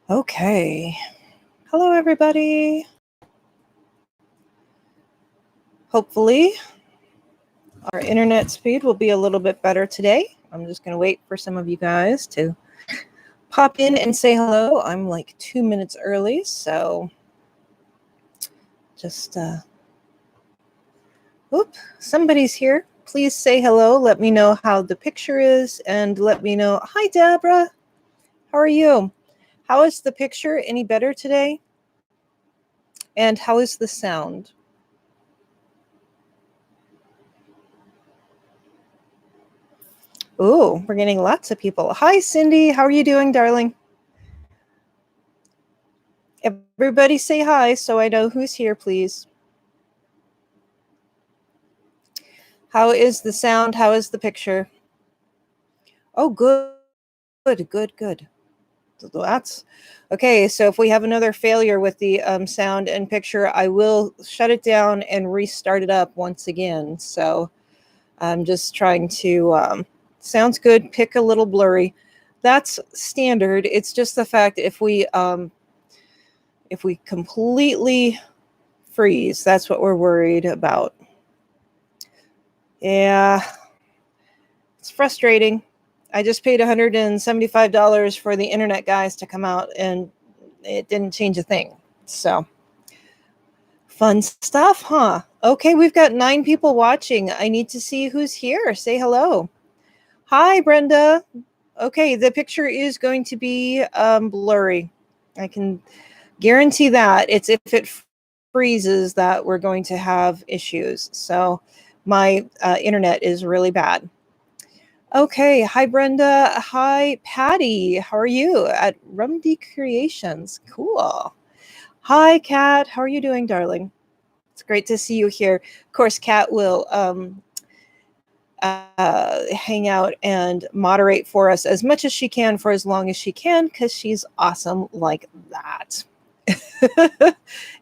Okay. Hello, everybody. Hopefully, our internet speed will be a little bit better today. I'm just going to wait for some of you guys to pop in and say hello. I'm like 2 minutes early, so just, somebody's here. Please say hello. Let me know how the picture is and let me know. Hi, Deborah. How are you? How is the picture? Any better today? And how is the sound? Oh, we're getting lots of people. Hi, Cindy. How are you doing, darling? Everybody say hi so I know who's here, please. How is the sound? How is the picture? Oh, good. That's okay. So if we have another failure with the sound and picture, I will shut it down and restart it up once again. So I'm just trying to, sounds good. Pick a little blurry. That's standard. It's just the fact if we completely freeze, that's what we're worried about. Yeah, it's frustrating. I just paid $175 for the internet guys to come out, and it didn't change a thing. So, fun stuff, huh? Okay, we've got 9 people watching. I need to see who's here. Say hello. Hi, Brenda. Okay, the picture is going to be blurry. I can guarantee that. It's if it freezes that we're going to have issues. So, my internet is really bad. Okay. Hi, Brenda. Hi, Patty. How are you at Rumdy Creations? Cool. Hi, Kat. How are you doing, darling? It's great to see you here. Of course, Kat will hang out and moderate for us as much as she can for as long as she can because she's awesome like that.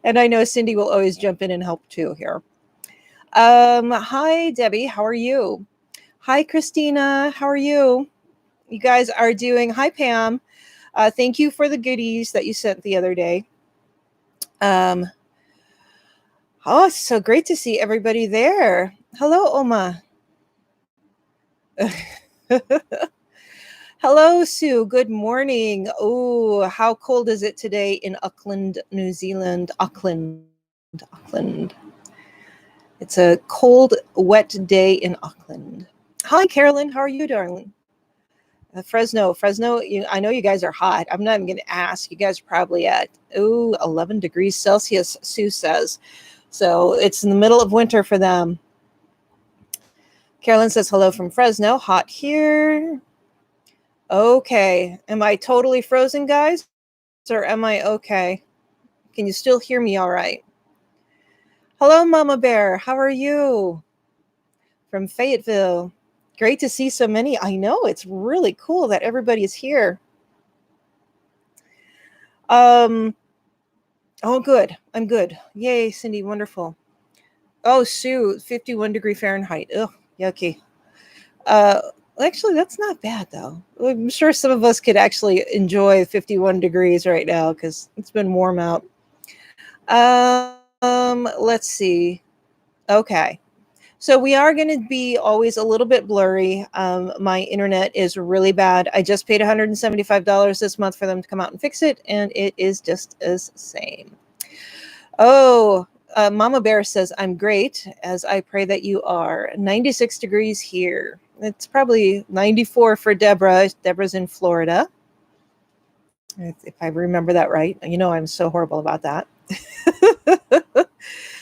And I know Cindy will always jump in and help too here. Hi, Debbie. How are you? Hi, Christina. How are you? You guys are doing. Hi, Pam. Thank you for the goodies that you sent the other day. Oh, it's so great to see everybody there. Hello, Oma. Hello, Sue. Good morning. Oh, how cold is it today in Auckland, New Zealand? Auckland. It's a cold, wet day in Auckland. Hi, Carolyn. How are you, darling? Fresno, I know you guys are hot. I'm not even going to ask. You guys are probably at 11 degrees Celsius, Sue says. So it's in the middle of winter for them. Carolyn says hello from Fresno. Hot here. Okay. Am I totally frozen, guys? Or am I okay? Can you still hear me all right? Hello, Mama Bear. How are you? From Fayetteville. Great to see so many. I know, it's really cool that everybody is here. Oh, good. I'm good. Yay, Cindy. Wonderful. Oh, Sue, 51 degree Fahrenheit. Ugh, yucky. Actually, that's not bad, though. I'm sure some of us could actually enjoy 51 degrees right now because it's been warm out. Let's see. Okay. So we are going to be always a little bit blurry. My internet is really bad. I just paid $175 this month for them to come out and fix it, and it is just as same. Oh, Mama Bear says, I'm great, as I pray that you are. 96 degrees here. It's probably 94 for Deborah. Deborah's in Florida, if I remember that right. You know, I'm so horrible about that.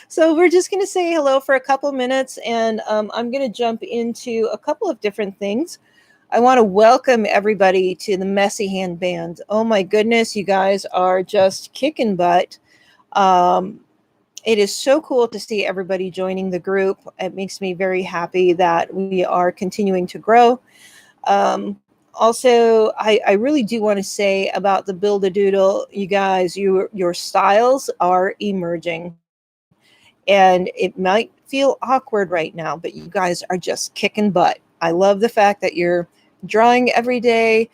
So we're just going to say hello for a couple minutes, and I'm going to jump into a couple of different things. I want to welcome everybody to the Messy Hand Band. Oh my goodness, you guys are just kicking butt. It is so cool to see everybody joining the group. It makes me very happy that we are continuing to grow. Also, I really do want to say about the Build-A-Doodle, you guys, your styles are emerging. And it might feel awkward right now, but you guys are just kicking butt. I love the fact that you're drawing every day.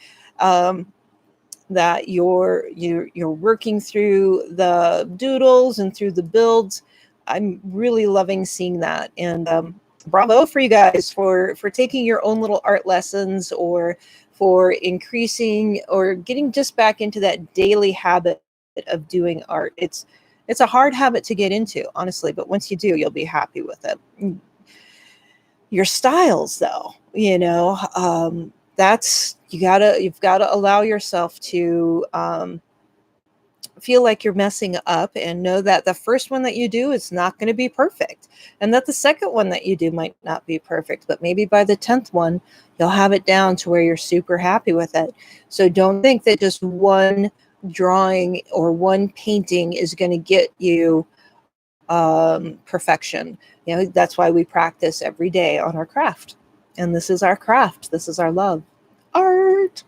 that you're working through the doodles and through the builds. I'm really loving seeing that. And bravo for you guys for taking your own little art lessons, or for increasing or getting just back into that daily habit of doing art. It's a hard habit to get into, honestly, but once you do, you'll be happy with it. Your styles, though, that's you've gotta allow yourself to feel like you're messing up, and know that the first one that you do is not going to be perfect, and that the second one that you do might not be perfect, but maybe by the 10th one you'll have it down to where you're super happy with it. So don't think that just one drawing or one painting is going to get you perfection. That's why we practice every day on our craft, and this is our craft. This is our love, art.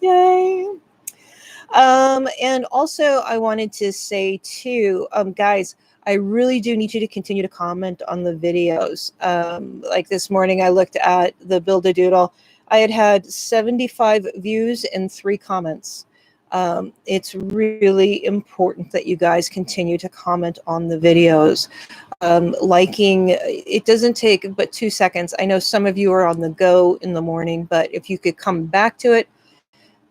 Yay. And also I wanted to say too, guys, I really do need you to continue to comment on the videos. Like this morning, I looked at the Build a Doodle. I had 75 views and 3 comments. It's really important that you guys continue to comment on the videos. Liking, it doesn't take but 2 seconds. I know some of you are on the go in the morning, but if you could come back to it,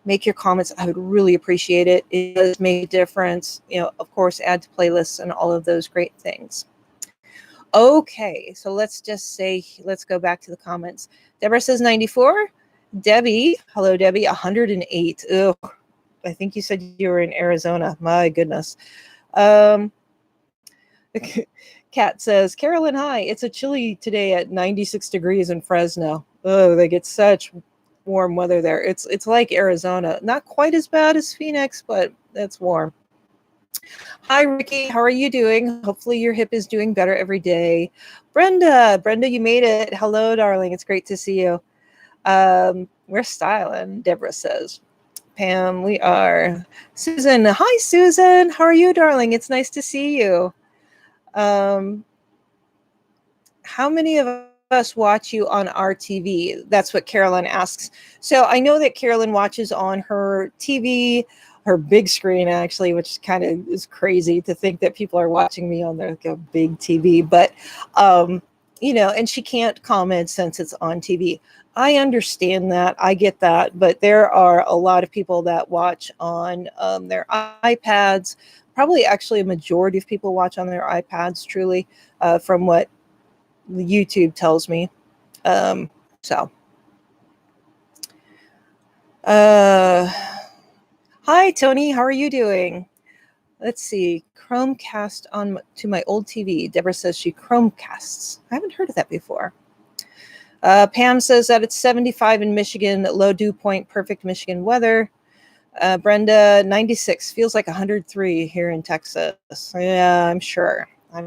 make your comments, I would really appreciate it. It does make a difference. Of course, add to playlists and all of those great things. Okay, so let's go back to the comments. Deborah says 94. Debbie, hello, Debbie, 108. Ugh, I think you said you were in Arizona. My goodness. Kat says, Carolyn, hi. It's a chilly today at 96 degrees in Fresno. Oh, they get such warm weather there. It's like Arizona. Not quite as bad as Phoenix, but it's warm. Hi, Ricky. How are you doing? Hopefully your hip is doing better every day. Brenda, you made it. Hello, darling. It's great to see you. We're styling, Deborah says. Pam, we are. Susan, hi, Susan. How are you, darling? It's nice to see you. How many of us watch you on our TV? That's what Carolyn asks. So I know that Carolyn watches on her TV, her big screen, actually, which kind of is crazy to think that people are watching me on their big TV. But, and she can't comment since it's on TV. I understand that. I get that. But there are a lot of people that watch on their iPads. Probably actually a majority of people watch on their iPads, truly, from what YouTube tells me. Hi, Tony. How are you doing? Let's see. Chromecast on to my old TV. Deborah says she Chromecasts. I haven't heard of that before. Pam says that it's 75 in Michigan, low dew point, perfect Michigan weather. Brenda, 96. Feels like 103 here in Texas. Yeah, I'm sure. I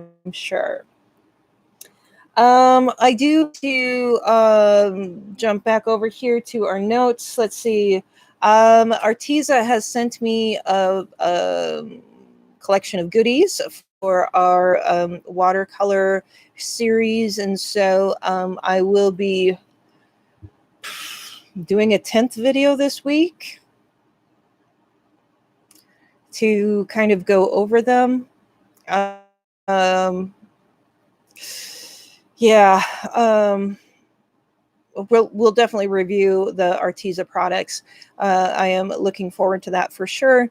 do to jump back over here to our notes. Let's see. Arteza has sent me a collection of goodies for our watercolor series, and so I will be doing a 10th video this week to kind of go over them. We'll definitely review the Arteza products. I am looking forward to that for sure.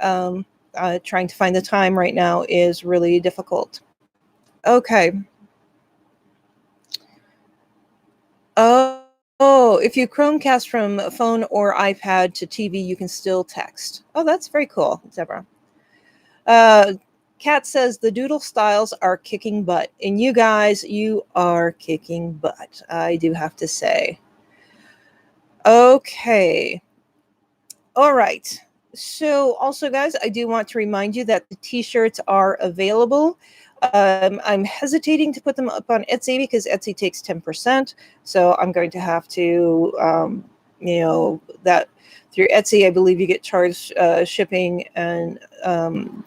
Trying to find the time right now is really difficult. Okay. Oh, if you Chromecast from phone or iPad to TV, you can still text. Oh, that's very cool, Deborah. Kat says the doodle styles are kicking butt. And you guys, you are kicking butt, I do have to say. Okay. All right. So also, guys, I do want to remind you that the t-shirts are available. I'm hesitating to put them up on Etsy because Etsy takes 10%. So I'm going to have to, that through Etsy, I believe you get charged shipping and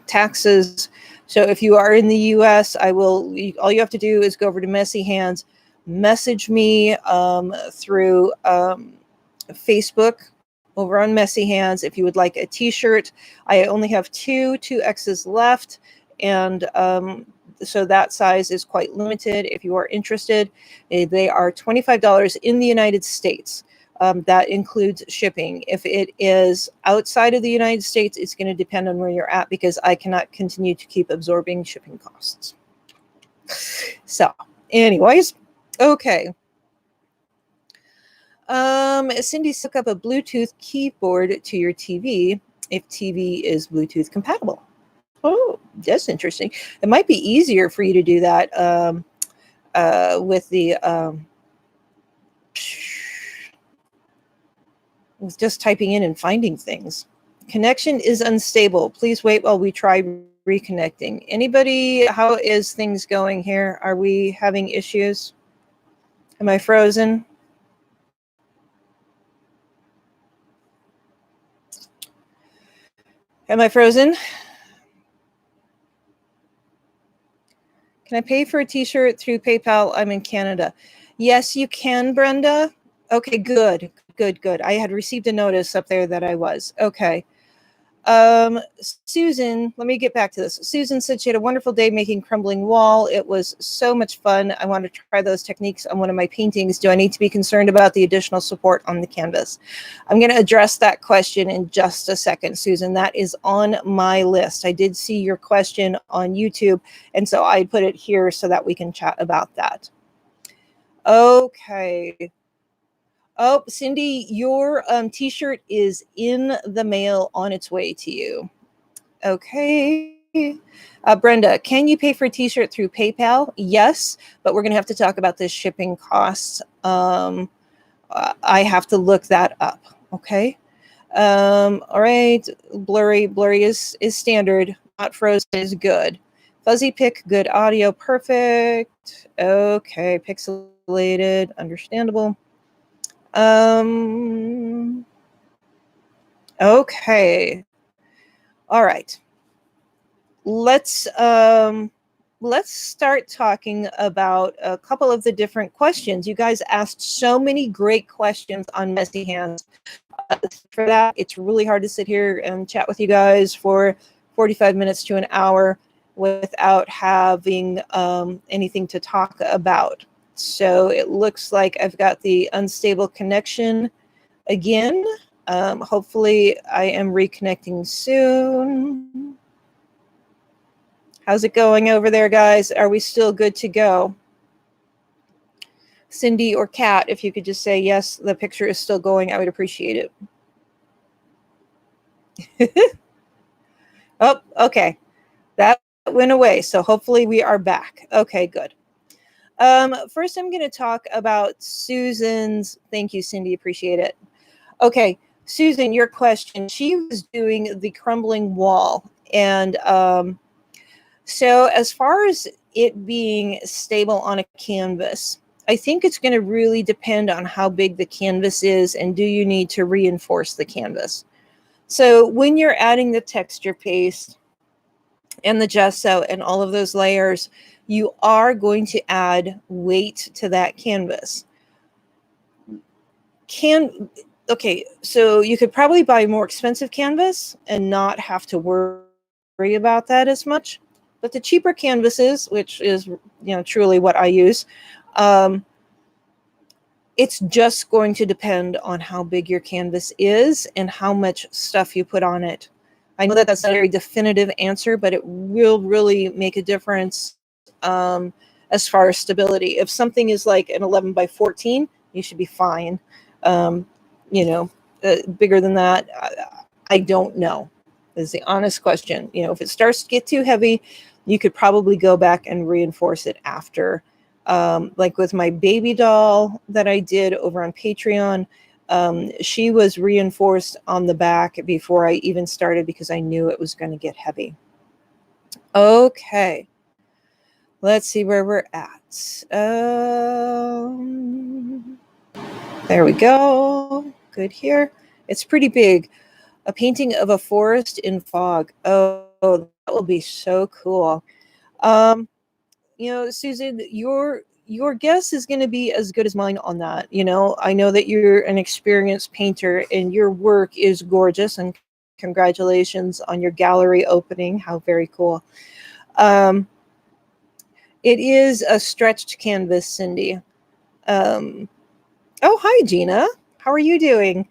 taxes. So if you are in the US, all you have to do is go over to Messy Hands, message me through Facebook, over on Messy Hands. If you would like a t-shirt, I only have two 2X's left, and so that size is quite limited. If you are interested, they are $25 in the United States. That includes shipping. If it is outside of the United States, it's going to depend on where you're at, because I cannot continue to keep absorbing shipping costs. So anyways, okay. Cindy, hook up a Bluetooth keyboard to your TV if TV is Bluetooth compatible. Oh, that's interesting. It might be easier for you to do that with the with just typing in and finding things. Connection is unstable. Please wait while we try reconnecting. Anybody, how is things going here? Are we having issues? Am I frozen? Am I frozen? Can I pay for a t-shirt through PayPal? I'm in Canada. Yes, you can, Brenda. Okay, good. I had received a notice up there that I was. Okay. Susan, let me get back to this. Susan said she had a wonderful day making crumbling wall. It was so much fun. I want to try those techniques on one of my paintings. Do I need to be concerned about the additional support on the canvas? I'm going to address that question in just a second, Susan. That is on my list. I did see your question on YouTube, and so I put it here so that we can chat about that. Okay. Oh, Cindy, your t-shirt is in the mail on its way to you. Okay. Brenda, can you pay for a t-shirt through PayPal? Yes, but we're going to have to talk about the shipping costs. I have to look that up. Okay. All right. Blurry is standard. Not frozen is good. Fuzzy pick, good audio, perfect. Okay. Pixelated, understandable. Okay. All right. Let's start talking about a couple of the different questions. You guys asked so many great questions on Messy Hands. For that, it's really hard to sit here and chat with you guys for 45 minutes to an hour without having anything to talk about. So it looks like I've got the unstable connection again. Hopefully I am reconnecting soon. How's it going over there, guys? Are we still good to go? Cindy or Kat, if you could just say yes, the picture is still going, I would appreciate it. Oh, okay. That went away. So hopefully we are back. Okay, good. First, I'm going to talk about Susan's. Thank you, Cindy. Appreciate it. Okay, Susan, your question. She was doing the crumbling wall. And so as far as it being stable on a canvas, I think it's going to really depend on how big the canvas is and do you need to reinforce the canvas. So when you're adding the texture paste and the gesso and all of those layers, you are going to add weight to that canvas. Okay, so you could probably buy more expensive canvas and not have to worry about that as much. But the cheaper canvases, which is truly what I use, it's just going to depend on how big your canvas is and how much stuff you put on it. I know that that's not a very definitive answer, but it will really make a difference as far as stability. If something is like an 11 by 14, you should be fine. Bigger than that, I don't know, is the honest question. If it starts to get too heavy, you could probably go back and reinforce it after. Like with my baby doll that I did over on Patreon, she was reinforced on the back before I even started because I knew it was going to get heavy. Okay. Let's see where we're at. There we go. Good here. It's pretty big. A painting of a forest in fog. Oh, that will be so cool. Susan, your guess is going to be as good as mine on that. You know, I know that you're an experienced painter and your work is gorgeous, and congratulations on your gallery opening. How very cool. Um, it is a stretched canvas, Cindy. Um, oh, hi, Gina. How are you doing?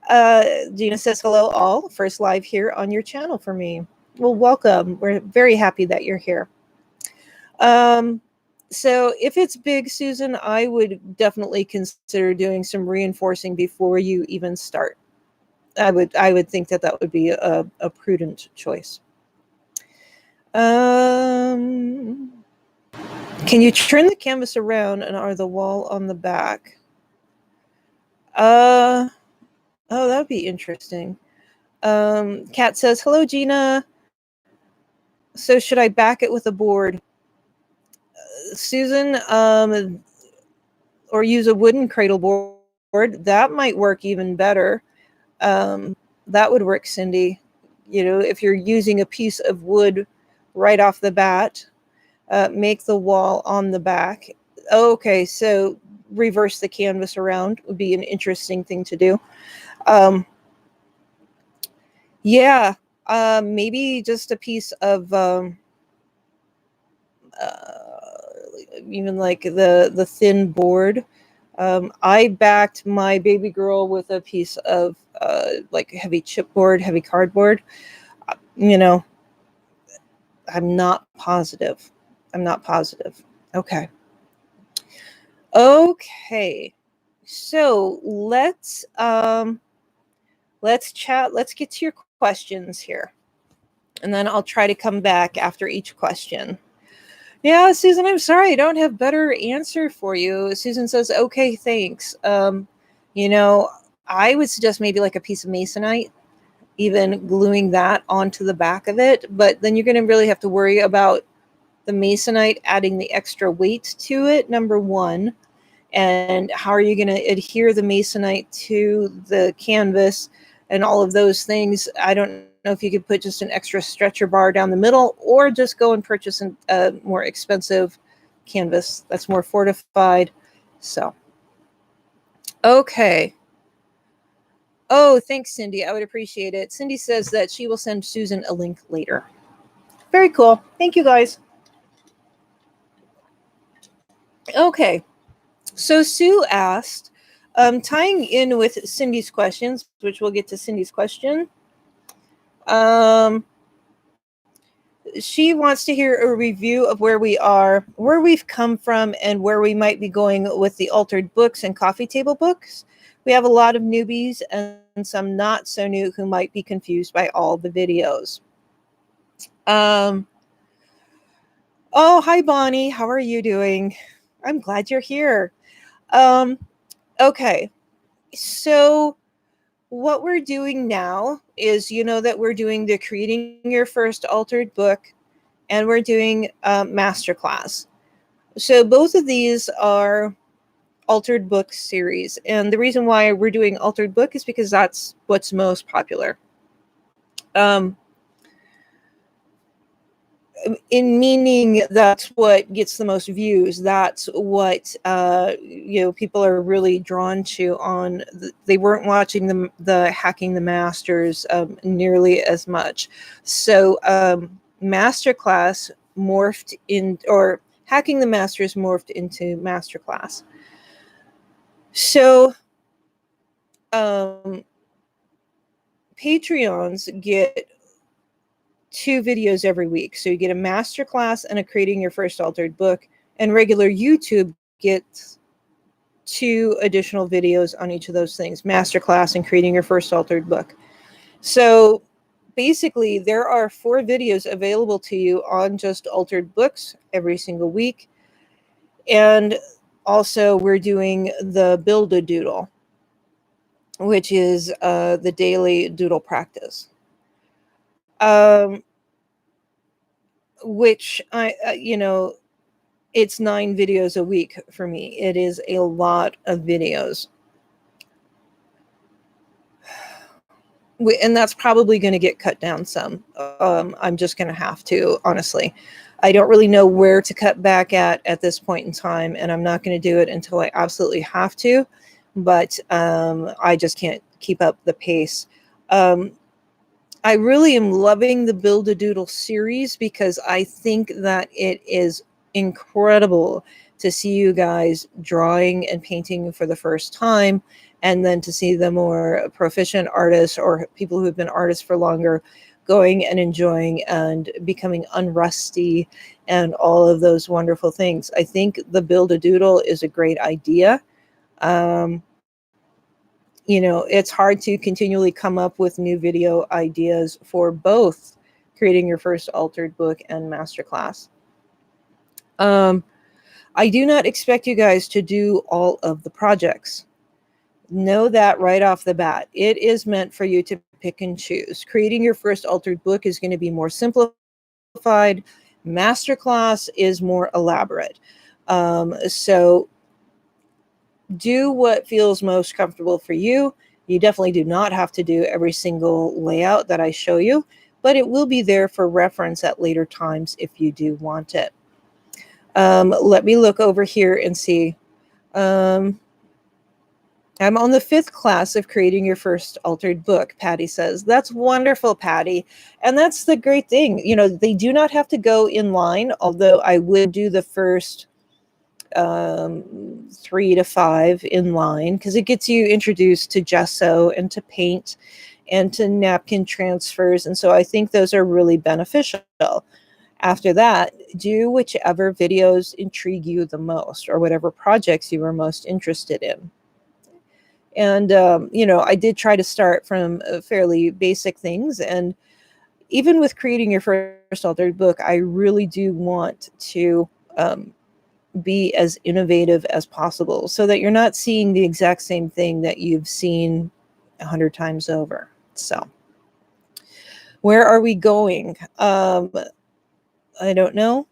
Gina says, hello, all. First live here on your channel for me. Well, welcome. We're very happy that you're here. So if it's big, Susan, I would definitely consider doing some reinforcing before you even start. I would think that that would be a prudent choice. Can you turn the canvas around and are the wall on the back? Oh, that'd be interesting. Kat says, hello, Gina. So should I back it with a board? Susan, or use a wooden cradle board. That might work even better. That would work, Cindy. You know, if you're using a piece of wood right off the bat, make the wall on the back. Okay, so reverse the canvas around would be an interesting thing to do. Yeah, maybe just a piece of even like the thin board. I backed my baby girl with a piece of like heavy chipboard, heavy cardboard. You know, I'm not positive. I'm not positive. Okay. Okay. So let's chat. Let's get to your questions here. And then I'll try to come back after each question. Yeah, Susan, I'm sorry. I don't have better answer for you. Susan says, okay, thanks. You know, I would suggest maybe like a piece of masonite, even gluing that onto the back of it. But then you're going to really have to worry about the masonite adding the extra weight to it, number one. And how are you going to adhere the masonite to the canvas and all of those things? I don't know if you could put just an extra stretcher bar down the middle or just go and purchase a more expensive canvas that's more fortified. So, okay. Oh, thanks, Cindy. I would appreciate it. Cindy says that she will send Susan a link later. Very cool. Thank you, guys. Okay. So Sue asked, tying in with Cindy's questions, which we'll get to Cindy's question. She wants to hear a review of where we are, where we've come from, and where we might be going with the altered books and coffee table books. We have a lot of newbies and some not so new who might be confused by all the videos. Oh, hi, Bonnie. How are you doing? I'm glad you're here. Okay. So what we're doing now is, you know, that we're doing the Creating Your First Altered Book, and we're doing a masterclass. So both of these are altered book series. And the reason why we're doing altered book is because that's what's most popular. In meaning that's what gets the most views. That's what you know, people are really drawn to. They weren't watching the Hacking the Masters nearly as much. So masterclass morphed in, or Hacking the Masters morphed into masterclass. So Patreons get 2 videos every week. So you get a masterclass and a Creating Your First Altered Book, and regular YouTube gets 2 additional videos on each of those things, masterclass and Creating Your First Altered Book. So basically there are 4 videos available to you on just altered books every single week. And also we're doing the Build a Doodle, which is the daily doodle practice. Which you know, it's 9 videos a week for me. It is a lot of videos. And that's probably going to get cut down some. I'm just going to have to, honestly. I don't really know where to cut back at this point in time, and I'm not going to do it until I absolutely have to. But I just can't keep up the pace. Um, I really am loving the Build a Doodle series because I think that it is incredible to see you guys drawing and painting for the first time, and then to see the more proficient artists or people who have been artists for longer going and enjoying and becoming unrusty and all of those wonderful things. I think the Build a Doodle is a great idea. Um, it's hard to continually come up with new video ideas for both creating your first altered book and masterclass. I do not expect you guys to do all of the projects. Know that right off the bat. It is meant for you to pick and choose. Creating your first altered book is going to be more simplified. Masterclass is more elaborate. So do what feels most comfortable for you. You definitely do not have to do every single layout that I show you, but it will be there for reference at later times if you do want it. Let me look over here and see. I'm on the 5th class of creating your first altered book, Patty says. That's wonderful, Patty. And that's the great thing. They do not have to go in line, although I would do the first 3 to 5 in line, because it gets you introduced to gesso and to paint and to napkin transfers. And so I think those are really beneficial. After that, do whichever videos intrigue you the most or whatever projects you are most interested in. And, I did try to start from fairly basic things. And even with creating your first altered book, I really do want to be as innovative as possible so that you're not seeing the exact same thing that you've seen 100 times over. So where are we going? I don't know.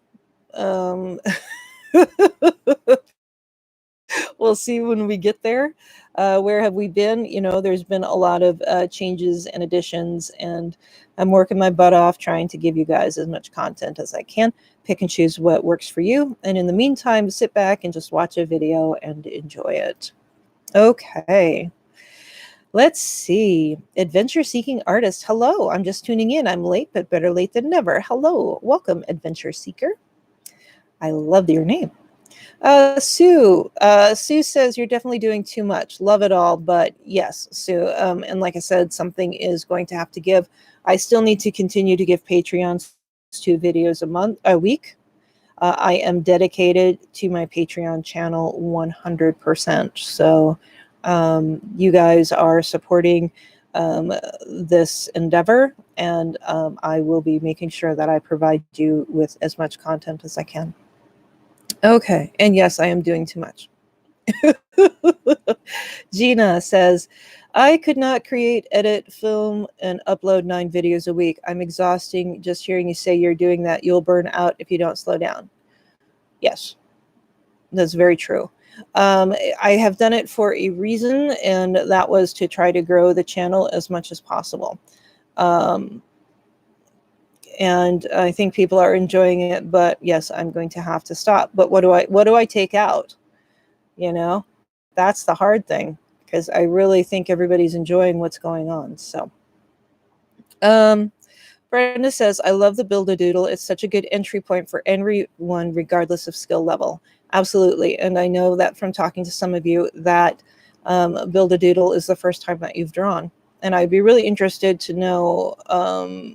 We'll see when we get there. Where have we been? There's been a lot of changes and additions, and I'm working my butt off trying to give you guys as much content as I can. Pick and choose what works for you. And in the meantime, sit back and just watch a video and enjoy it. Okay. Let's see. Adventure seeking artist. Hello. I'm just tuning in. I'm late, but better late than never. Hello. Welcome, adventure seeker. I love your name. Sue. Sue says you're definitely doing too much. Love it all, but yes, Sue. And like I said, something is going to have to give. I still need to continue to give Patreons 2 videos a week. I am dedicated to my Patreon channel 100%. So you guys are supporting this endeavor, and I will be making sure that I provide you with as much content as I can. Okay, and yes, I am doing too much. Gina says, I could not create, edit, film, and upload 9 videos a week. I'm exhausting just hearing you say you're doing that. You'll burn out if you don't slow down. Yes, that's very true. I have done it for a reason, and that was to try to grow the channel as much as possible. And I think people are enjoying it, but yes, I'm going to have to stop. But what do I take out? That's the hard thing, because I really think everybody's enjoying what's going on. So Brenda says, I love the Build a Doodle. It's such a good entry point for everyone, regardless of skill level. Absolutely. And I know that from talking to some of you that Build a Doodle is the first time that you've drawn. And I'd be really interested to know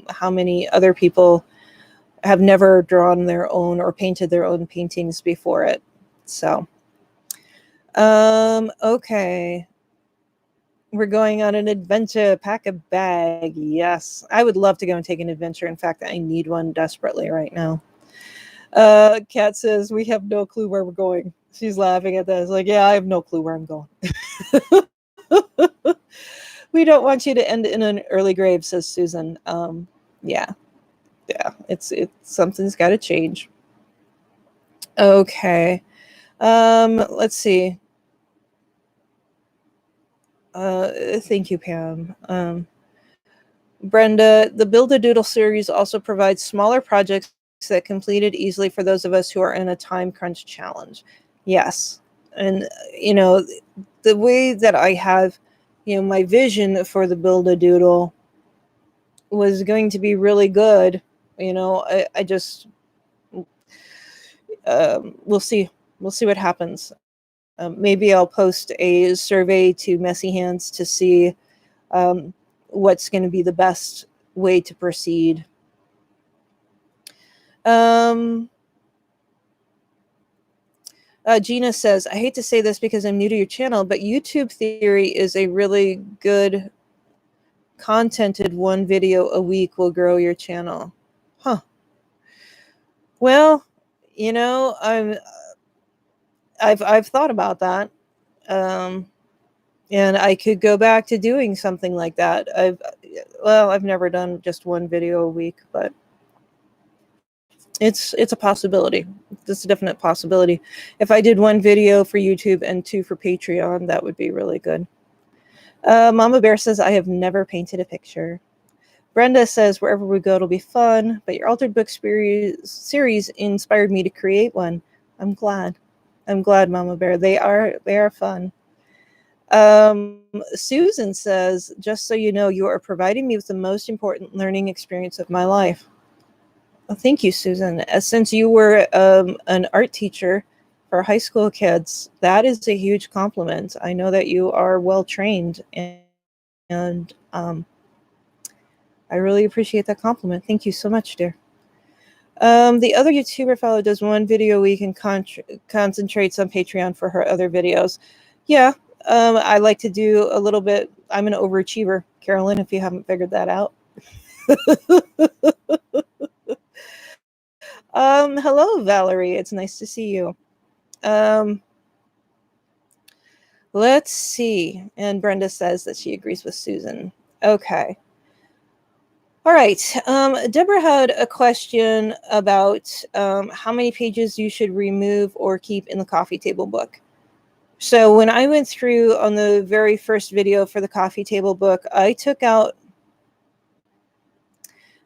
how many other people have never drawn their own or painted their own paintings before it. So, okay. We're going on an adventure. Pack a bag. Yes. I would love to go and take an adventure. In fact, I need one desperately right now. Kat says, we have no clue where we're going. She's laughing at this. Like, yeah, I have no clue where I'm going. We don't want you to end in an early grave, says Susan. Yeah. It's something's got to change. Okay. Let's see. Thank you, Pam. Brenda, the Build a Doodle series also provides smaller projects that completed easily for those of us who are in a time crunch challenge. Yes. And, the way that I have, my vision for the Build-A-Doodle was going to be really good. I just, we'll see. We'll see what happens. Maybe I'll post a survey to Messy Hands to see what's going to be the best way to proceed. Gina says, I hate to say this because I'm new to your channel, but YouTube Theory is a really good contented one video a week will grow your channel. Huh. Well, I've thought about that. And I could go back to doing something like that. I've never done just one video a week, but it's a possibility. It's a definite possibility. If I did one video for YouTube and 2 for Patreon, that would be really good. Mama Bear says, I have never painted a picture. Brenda says, wherever we go, it'll be fun. But your Altered Book series inspired me to create one. I'm glad. Mama Bear. They are fun. Susan says, just so you know, you are providing me with the most important learning experience of my life. Well, thank you, Susan. Since you were an art teacher for high school kids, that is a huge compliment. I know that you are well trained, and I really appreciate that compliment. Thank you so much, dear. The other YouTuber fellow does one video a week and concentrates on Patreon for her other videos. Yeah, I like to do a little bit. I'm an overachiever, Carolyn, if you haven't figured that out. Hello, Valerie. It's nice to see you. Let's see. And Brenda says that she agrees with Susan. Okay. All right. Deborah had a question about how many pages you should remove or keep in the coffee table book. So when I went through on the very first video for the coffee table book, I took out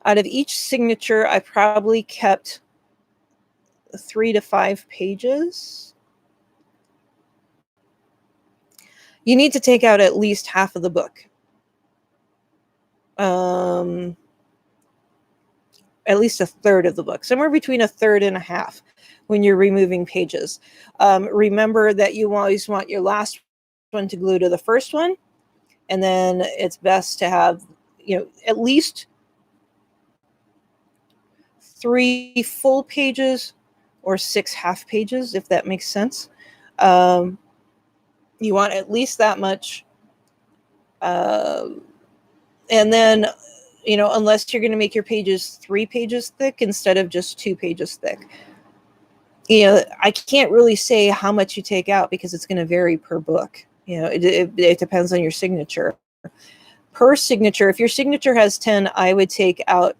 of each signature, I probably kept 3 to 5 pages. You need to take out at least half of the book. At least a third of the book, somewhere between a third and a half when you're removing pages. Remember that you always want your last one to glue to the first one. And then it's best to have, at least 3 full pages or 6 half pages, if that makes sense. You want at least that much. And then, unless you're going to make your pages 3 pages thick instead of just 2 pages thick. I can't really say how much you take out because it's going to vary per book. It depends on your signature. Per signature, if your signature has 10, I would take out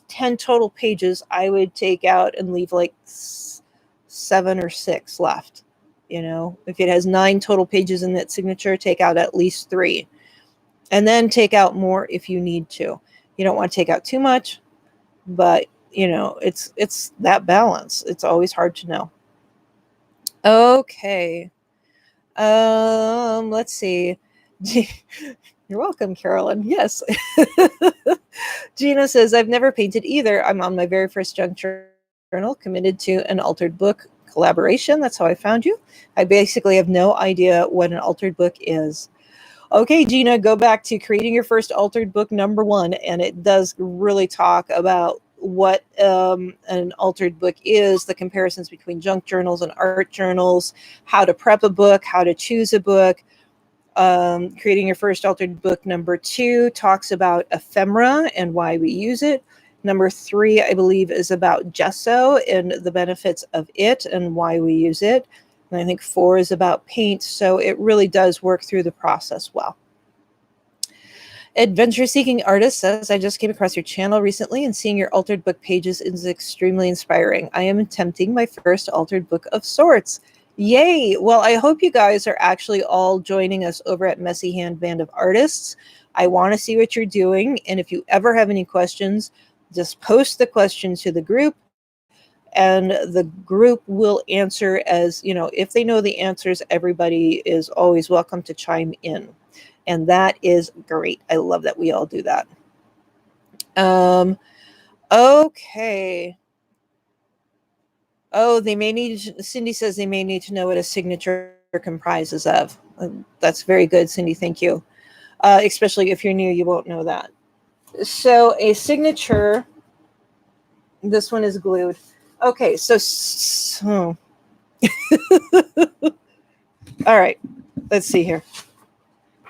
10 total pages. I would take out and leave like 7 or 6 left. If it has 9 total pages in that signature, take out at least 3. And then take out more if you need to. You don't want to take out too much, but it's that balance. It's always hard to know. Okay. Let's see. You're welcome, Carolyn. Yes. Gina says, I've never painted either. I'm on my very first junk journal, committed to an altered book collaboration. That's how I found you. I basically have no idea what an altered book is. Okay, Gina, go back to creating your first altered book #1, and it does really talk about what an altered book is, the comparisons between junk journals and art journals, how to prep a book, how to choose a book. Creating your first altered book #2 talks about ephemera and why we use it. #3, I believe, is about gesso and the benefits of it and why we use it. And I think 4 is about paint. So it really does work through the process well. Adventure Seeking Artist says, I just came across your channel recently and seeing your altered book pages is extremely inspiring. I am attempting my first altered book of sorts. Yay! Well, I hope you guys are actually all joining us over at Messy Hand Band of Artists. I want to see what you're doing. And if you ever have any questions, just post the question to the group and the group will answer as, if they know the answers, everybody is always welcome to chime in. And that is great. I love that we all do that. Okay. Oh, Cindy says they may need to know what a signature comprises of. That's very good, Cindy. Thank you. Especially if you're new, you won't know that. So a signature, this one is glued. Okay, so all right, let's see here.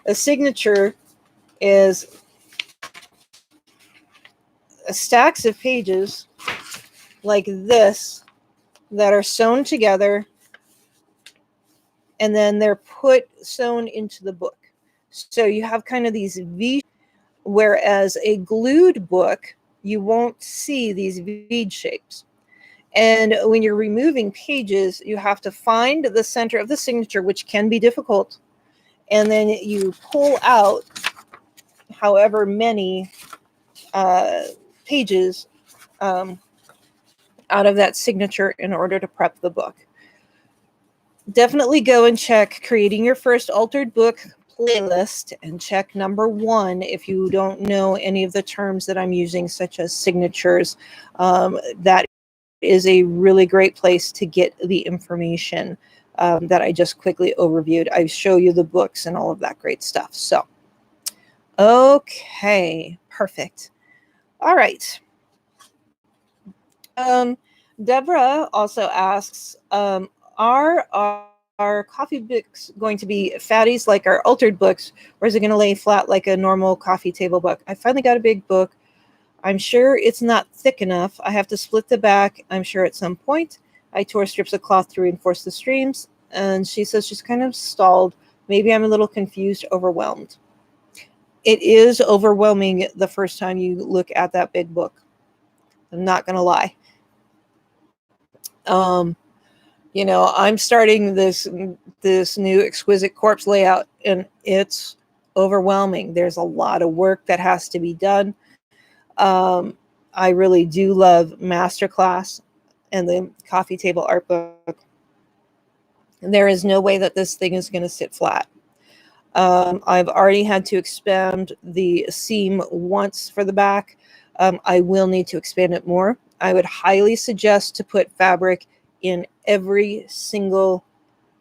A signature is stacks of pages like this that are sewn together, and then they're sewn into the book. So you have kind of these V, whereas a glued book, you won't see these V shapes. And when you're removing pages, you have to find the center of the signature, which can be difficult. And then you pull out however many pages out of that signature in order to prep the book. Definitely go and check Creating Your First Altered Book playlist and check number 1 if you don't know any of the terms that I'm using, such as signatures. That is a really great place to get the information that I just quickly overviewed. I show you the books and all of that great stuff. So, okay, perfect. All right. Deborah also asks, are our coffee books going to be fatties like our altered books, or is it going to lay flat like a normal coffee table book? I finally got a big book. I'm sure it's not thick enough. I have to split the back, I'm sure, at some point. I tore strips of cloth to reinforce the streams, and she says she's kind of stalled. Maybe I'm a little confused, overwhelmed. It is overwhelming the first time you look at that big book. I'm not going to lie. I'm starting this new Exquisite Corpse layout, and it's overwhelming. There's a lot of work that has to be done. I really do love Masterclass and the coffee table art book. And there is no way that this thing is going to sit flat. I've already had to expand the seam once for the back. I will need to expand it more. I would highly suggest to put fabric in every single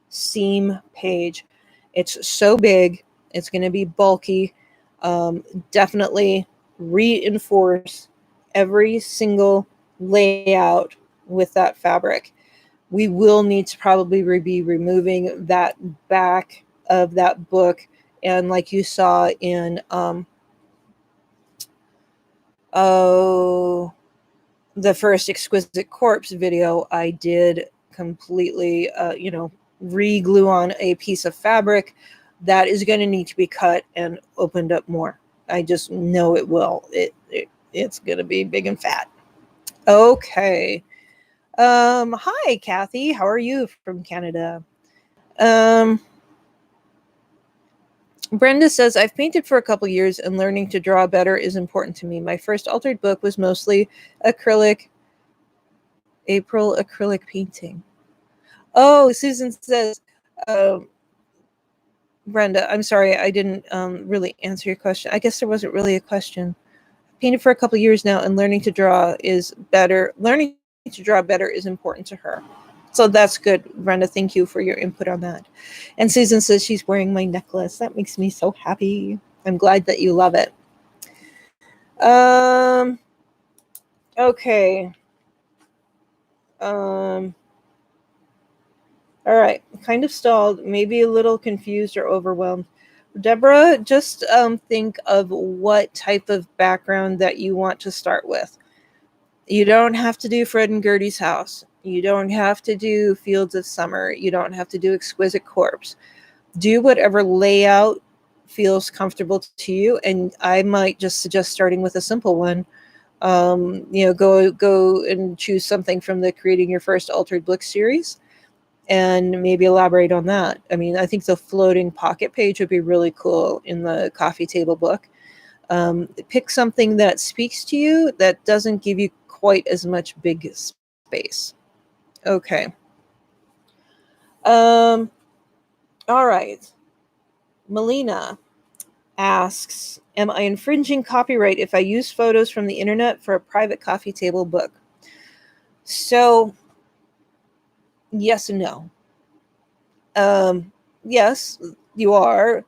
seam page. It's so big. It's going to be bulky. Definitely reinforce every single layout with that fabric. We will need to probably be removing that back of that book. And like you saw in the first Exquisite Corpse video, I did completely re-glue on a piece of fabric that is going to need to be cut and opened up more. I just know it will. It's going to be big and fat. Okay. Hi, Kathy. How are you from Canada? Brenda says, I've painted for a couple years and learning to draw better is important to me. My first altered book was mostly acrylic painting. Oh, Susan says, Brenda, I'm sorry, I didn't really answer your question. I guess there wasn't really a question. Painted for a couple years now and learning to draw better is important to her. So that's good, Brenda. Thank you for your input on that. And Susan says she's wearing my necklace. That makes me so happy. I'm glad that you love it. Okay. All right. Kind of stalled, maybe a little confused or overwhelmed. Deborah, just think of what type of background that you want to start with. You don't have to do Fred and Gertie's house. You don't have to do Fields of Summer. You don't have to do Exquisite Corpse. Do whatever layout feels comfortable to you. And I might just suggest starting with a simple one. Go and choose something from the Creating Your First Altered Book series and maybe elaborate on that. I mean, I think the floating pocket page would be really cool in the coffee table book. Pick something that speaks to you that doesn't give you quite as much big space. Okay. All right. Melina asks, am I infringing copyright if I use photos from the internet for a private coffee table book? So, yes and no. Yes, you are,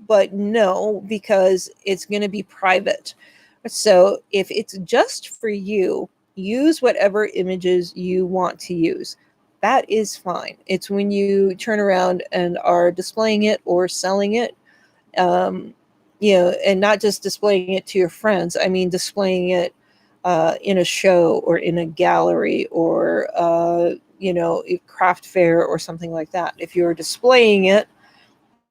but no, because it's going to be private. So, if it's just for you, use whatever images you want to use. That is fine. It's when you turn around and are displaying it or selling it, um, and not just displaying it to your friends. I mean, displaying it in a show or in a gallery or, a craft fair or something like that. If you're displaying it,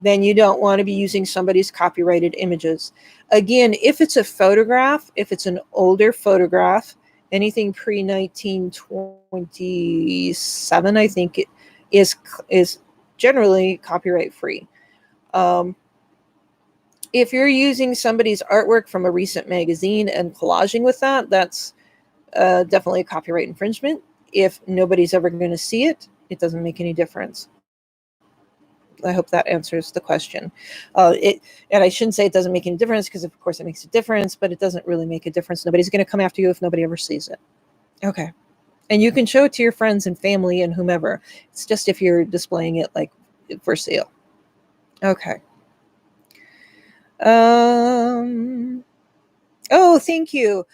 then you don't want to be using somebody's copyrighted images. Again, if it's a photograph, if it's an older photograph, anything pre 1927, I think it is generally copyright free. Um, if you're using somebody's artwork from a recent magazine and collaging with that, that's definitely a copyright infringement. If nobody's ever going to see it, it doesn't make any difference. I hope that answers the question. And I shouldn't say it doesn't make any difference because, of course, it makes a difference, but it doesn't really make a difference. Nobody's going to come after you if nobody ever sees it. Okay. And you can show it to your friends and family and whomever. It's just if you're displaying it like for sale. Okay. Oh, thank you.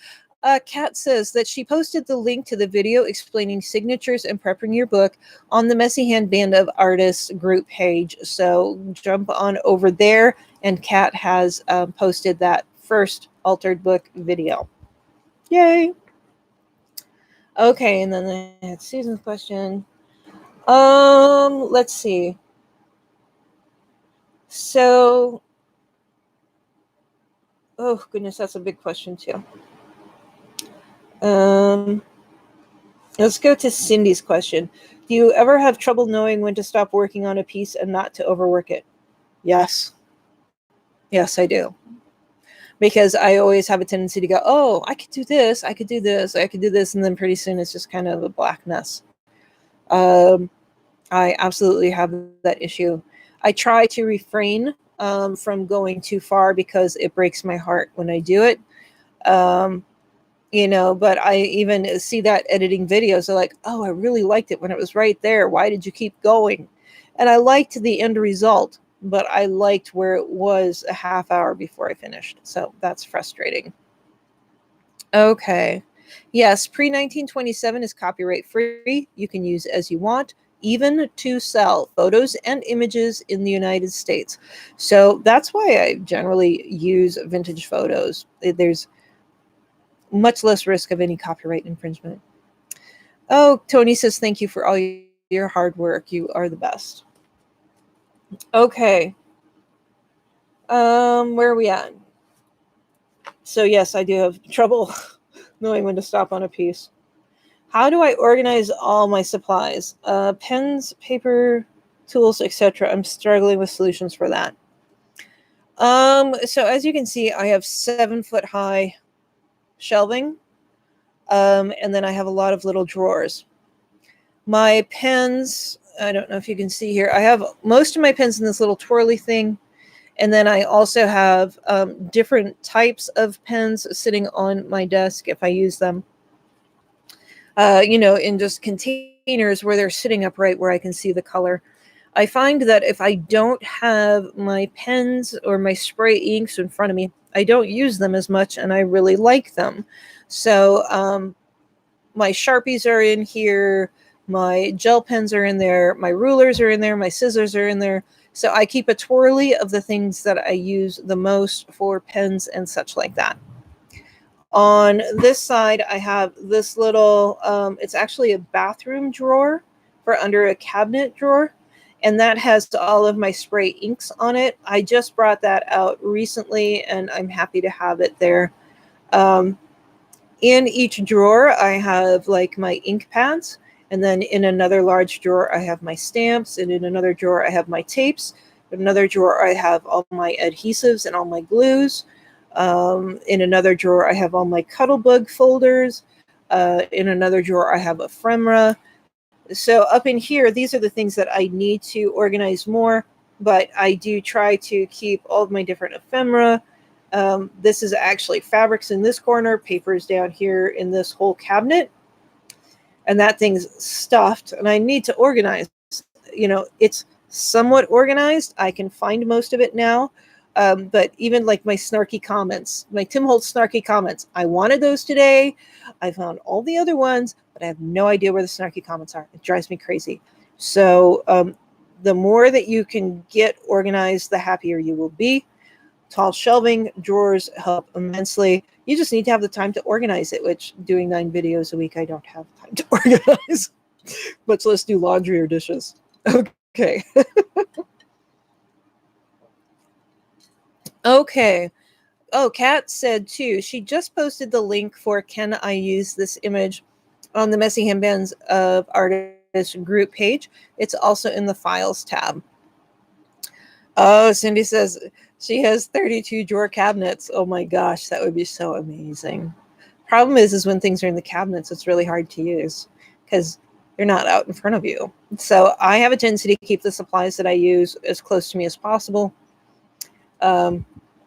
Kat says that she posted the link to the video explaining signatures and prepping your book on the Messy Hand Band of Artists group page. So jump on over there, and Kat has posted that first altered book video. Yay! Okay, and then I had Susan's question. Let's see. So, oh goodness, that's a big question too. Let's go to Cindy's question. Do you ever have trouble knowing when to stop working on a piece and not to overwork it? Yes. Yes, I do. Because I always have a tendency to go, oh, I could do this, I could do this, I could do this, and then pretty soon it's just kind of a black mess. I absolutely have that issue. I try to refrain from going too far because it breaks my heart when I do it. But I even see that editing videos are like, oh, I really liked it when it was right there. Why did you keep going? And I liked the end result, but I liked where it was a half hour before I finished. So that's frustrating. Okay. Yes, pre 1927 is copyright free. You can use as you want, even to sell photos and images in the United States. So that's why I generally use vintage photos. There's much less risk of any copyright infringement. Oh, Tony says, thank you for all your hard work. You are the best. Okay. Where are we at? So yes, I do have trouble knowing when to stop on a piece. How do I organize all my supplies? Pens, paper, tools, etc. I'm struggling with solutions for that. So as you can see, I have 7-foot high shelving. And then I have a lot of little drawers. My pens, I don't know if you can see here, I have most of my pens in this little twirly thing. And then I also have different types of pens sitting on my desk if I use them. In just containers where they're sitting upright where I can see the color. I find that if I don't have my pens or my spray inks in front of me, I don't use them as much, and I really like them. So my Sharpies are in here, my gel pens are in there, my rulers are in there, my scissors are in there. So I keep a twirly of the things that I use the most for pens and such like that. On this side, I have this little, it's actually a bathroom drawer for under a cabinet drawer. And that has all of my spray inks on it. I just brought that out recently, and I'm happy to have it there. In each drawer, I have like my ink pads. And then in another large drawer, I have my stamps. And in another drawer, I have my tapes. In another drawer, I have all my adhesives and all my glues. In another drawer, I have all my Cuttlebug folders. In another drawer, I have ephemera. So up in here, these are the things that I need to organize more, but I do try to keep all of my different ephemera. This is actually fabrics in this corner, papers down here in this whole cabinet, and that thing's stuffed, and I need to organize. It's somewhat organized. I can find most of it now. But even like my snarky comments, my Tim Holtz snarky comments, I wanted those today. I found all the other ones, but I have no idea where the snarky comments are. It drives me crazy. So the more that you can get organized, the happier you will be. Tall shelving, drawers help immensely. You just need to have the time to organize it, which doing 9 videos a week, I don't have time to organize, much less do laundry or dishes. Okay. Okay. Oh, Kat said too, she just posted the link for Can I Use This Image on the Messy Handbands of Artists group page. It's also in the Files tab. Oh, Cindy says she has 32 drawer cabinets. Oh my gosh, that would be so amazing. Problem is when things are in the cabinets, it's really hard to use because they're not out in front of you. So I have a tendency to keep the supplies that I use as close to me as possible.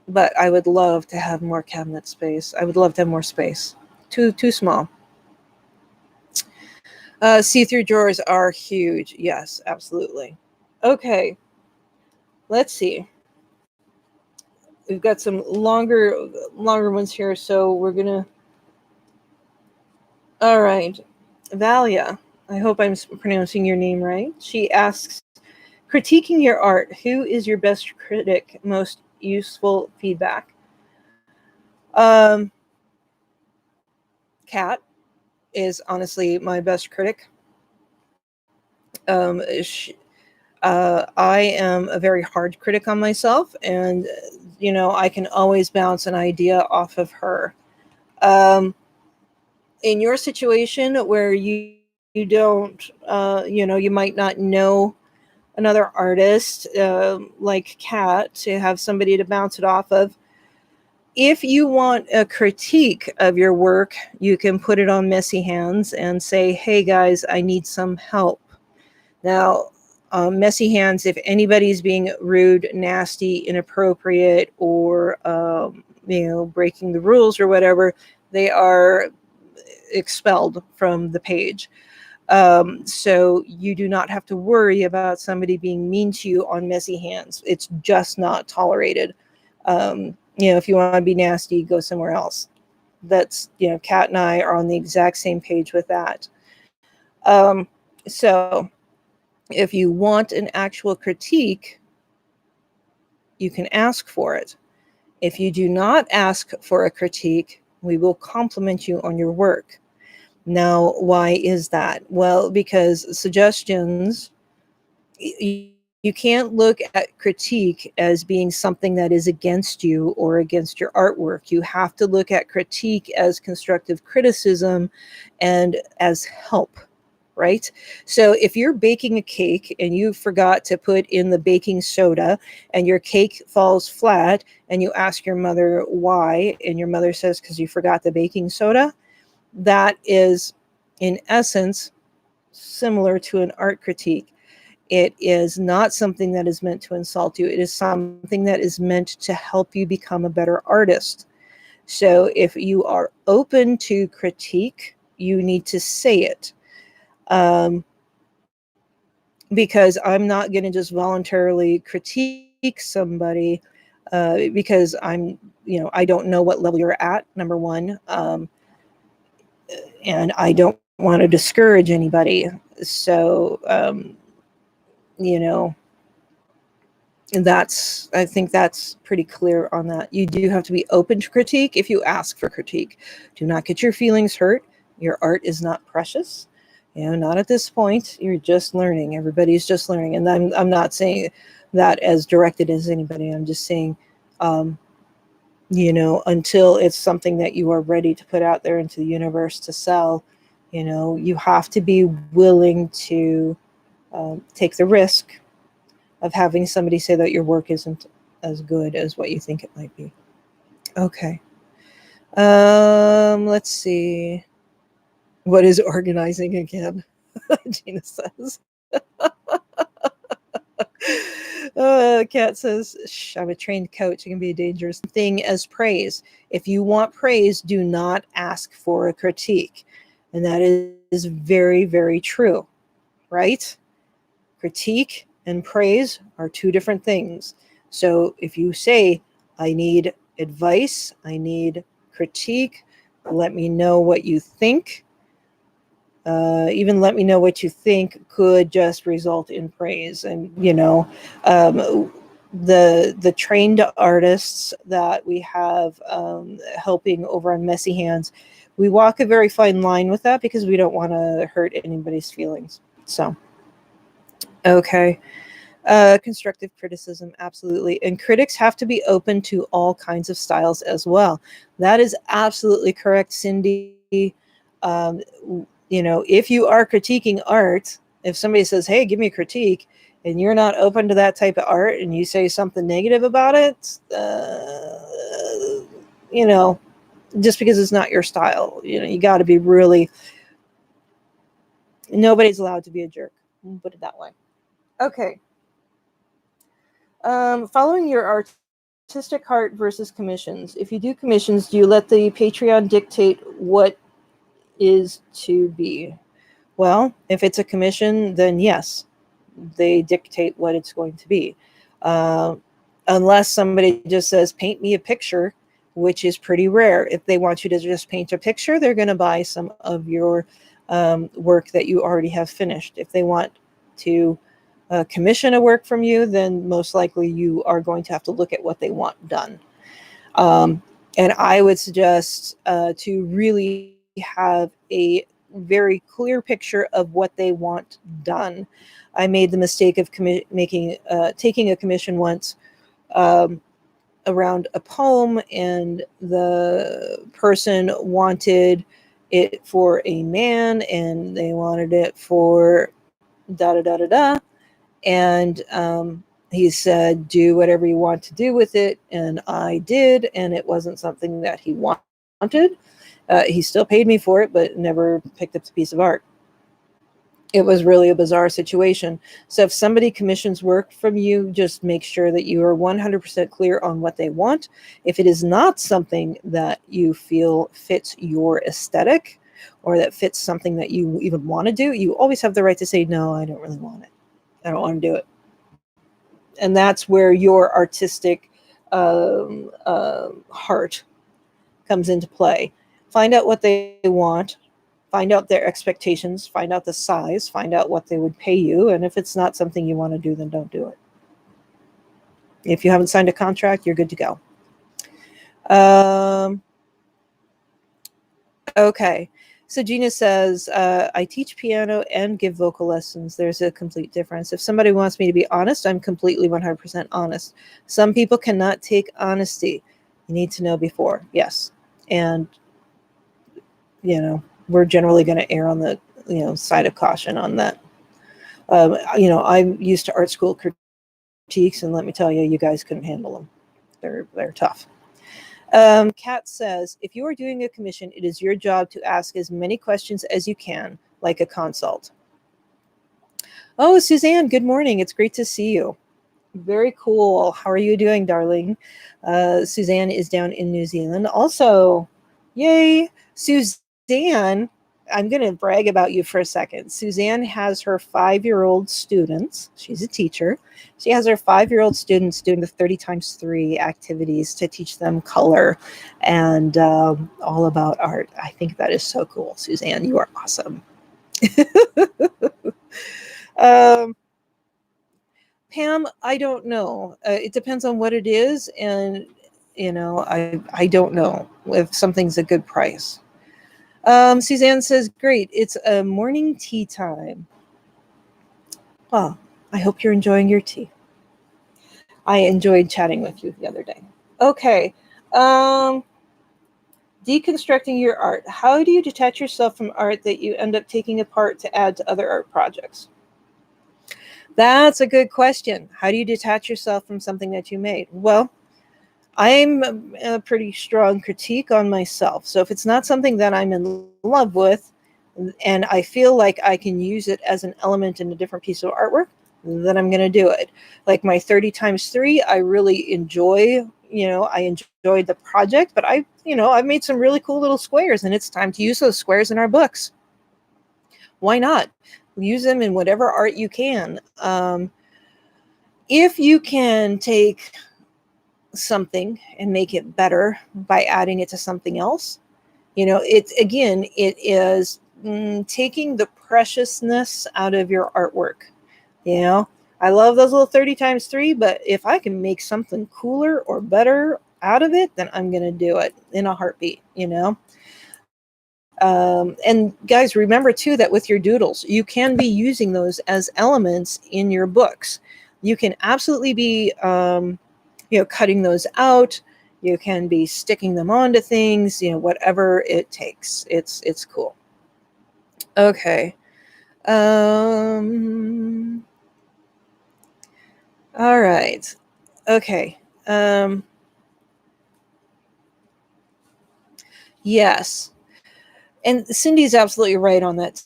But I would love to have more cabinet space. I would love to have more space. Too small. See-through drawers are huge. Yes, absolutely. Okay. Let's see. We've got some longer ones here, so we're gonna. All right, Valia. I hope I'm pronouncing your name right. She asks, critiquing your art, who is your best critic? Most useful feedback. Kat is honestly my best critic. I am a very hard critic on myself, and I can always bounce an idea off of her. In your situation where you don't, you might not know another artist like Kat to have somebody to bounce it off of. If you want a critique of your work, you can put it on Messy Hands and say, hey guys, I need some help. Now, Messy Hands, if anybody's being rude, nasty, inappropriate, or breaking the rules or whatever, they are expelled from the page. So you do not have to worry about somebody being mean to you on Messy Hands. It's just not tolerated. If you want to be nasty, go somewhere else. That's, Kat and I are on the exact same page with that. So if you want an actual critique, you can ask for it. If you do not ask for a critique, we will compliment you on your work. Now, why is that? Well, because suggestions, you can't look at critique as being something that is against you or against your artwork. You have to look at critique as constructive criticism and as help. Right? So if you're baking a cake and you forgot to put in the baking soda and your cake falls flat and you ask your mother why, and your mother says, because you forgot the baking soda, that is in essence similar to an art critique. It is not something that is meant to insult you. It is something that is meant to help you become a better artist. So if you are open to critique, you need to say it. Because I'm not going to just voluntarily critique somebody because I don't know what level you're at, number one. And I don't want to discourage anybody. So, I think that's pretty clear on that. You do have to be open to critique if you ask for critique. Do not get your feelings hurt. Your art is not precious. Not at this point. You're just learning. Everybody's just learning. And I'm not saying that as directed as anybody. I'm just saying, until it's something that you are ready to put out there into the universe to sell, you have to be willing to take the risk of having somebody say that your work isn't as good as what you think it might be. Okay. Let's see. What is organizing again? Gina says. Kat says, Shh, I'm a trained coach. It can be a dangerous thing as praise. If you want praise, do not ask for a critique. And that is very, very true, right? Critique and praise are two different things. So if you say, I need advice, I need critique, let me know what you think. Even let me know what you think could just result in praise. And the trained artists that we have helping over on Messy Hands, we walk a very fine line with that because we don't want to hurt anybody's feelings. So, okay. Constructive criticism, absolutely. And critics have to be open to all kinds of styles as well. That is absolutely correct, Cindy. Um, if you are critiquing art, if somebody says, hey, give me a critique, and you're not open to that type of art and you say something negative about it, just because it's not your style, you got to be really, nobody's allowed to be a jerk. We'll put it that way. Okay. Following your artistic heart versus commissions. If you do commissions, do you let the Patreon dictate what is to be? Well, if it's a commission, then yes, they dictate what it's going to be. Unless somebody just says, paint me a picture, which is pretty rare. If they want you to just paint a picture, they're going to buy some of your work that you already have finished. If they want to commission a work from you, then most likely you are going to have to look at what they want done. And I would suggest to really have a very clear picture of what they want done. I made the mistake of taking a commission once around a poem, and the person wanted it for a man, and they wanted it for da da da da da. And he said, do whatever you want to do with it. And I did, and it wasn't something that he wanted. He still paid me for it, but never picked up the piece of art. It was really a bizarre situation. So if somebody commissions work from you, just make sure that you are 100% clear on what they want. If it is not something that you feel fits your aesthetic or that fits something that you even want to do, you always have the right to say, no, I don't really want it. I don't want to do it. And that's where your artistic heart comes into play. Find out what they want, find out their expectations, find out the size, find out what they would pay you. And if it's not something you want to do, then don't do it. If you haven't signed a contract, you're good to go. Okay. So Gina says, I teach piano and give vocal lessons. There's a complete difference. If somebody wants me to be honest, I'm completely 100% honest. Some people cannot take honesty. You need to know before. Yes. And, we're generally going to err on the, side of caution on that. I'm used to art school critiques, and let me tell you, you guys couldn't handle them. They're tough. Kat says, if you are doing a commission, it is your job to ask as many questions as you can, like a consult. Oh, Suzanne, good morning. It's great to see you. Very cool. How are you doing, darling? Suzanne is down in New Zealand. Also, yay, Suzanne. I'm going to brag about you for a second. Suzanne has her 5-year-old students. She's a teacher. She has her 5-year-old students doing the 30 times 3 activities to teach them color and all about art. I think that is so cool. Suzanne, you are awesome. Pam, I don't know. It depends on what it is. And, I don't know if something's a good price. Suzanne says, great. It's a morning tea time. Well, I hope you're enjoying your tea. I enjoyed chatting with you the other day. Okay. Deconstructing your art. How do you detach yourself from art that you end up taking apart to add to other art projects? That's a good question. How do you detach yourself from something that you made? Well, I'm a pretty strong critique on myself. So if it's not something that I'm in love with, and I feel like I can use it as an element in a different piece of artwork, then I'm going to do it. Like my 30 times 3, I really enjoy, I enjoyed the project, but I've made some really cool little squares, and it's time to use those squares in our books. Why not? Use them in whatever art you can. If you can take something and make it better by adding it to something else, it is taking the preciousness out of your artwork. I love those little 30 times 3, but if I can make something cooler or better out of it, then I'm going to do it in a heartbeat. And guys, remember too that with your doodles, you can be using those as elements in your books. You can absolutely be, cutting those out. You can be sticking them onto things, whatever it takes. It's cool. Okay. All right. Okay. Yes. And Cindy's absolutely right on that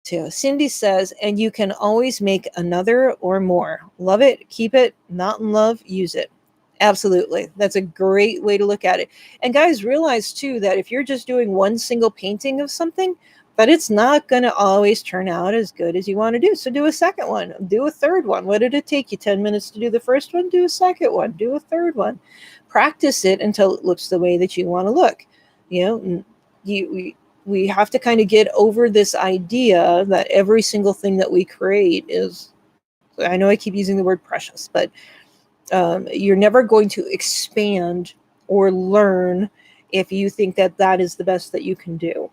too. Cindy says, and you can always make another or more. Love it, keep it, not in love, use it. Absolutely. That's a great way to look at it. And guys, realize too that if you're just doing one single painting of something, but it's not going to always turn out as good as you want to do. So do a second one, do a third one. What did it take you? 10 minutes to do the first one? Do a second one, do a third one. Practice it until it looks the way that you want to look. We have to kind of get over this idea that every single thing that we create is, I know I keep using the word precious, but you're never going to expand or learn if you think that that is the best that you can do.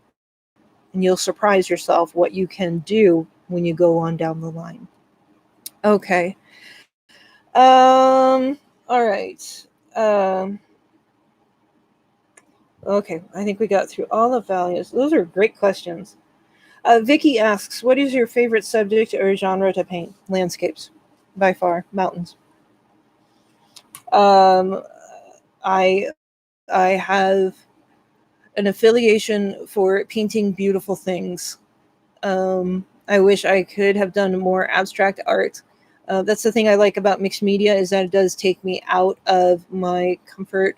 And you'll surprise yourself what you can do when you go on down the line. Okay. All right. Okay, I think we got through all the values. Those are great questions. Vicky asks, what is your favorite subject or genre to paint? Landscapes, by far. Mountains. I have an affiliation for painting beautiful things. I wish I could have done more abstract art. That's the thing I like about mixed media, is that it does take me out of my comfort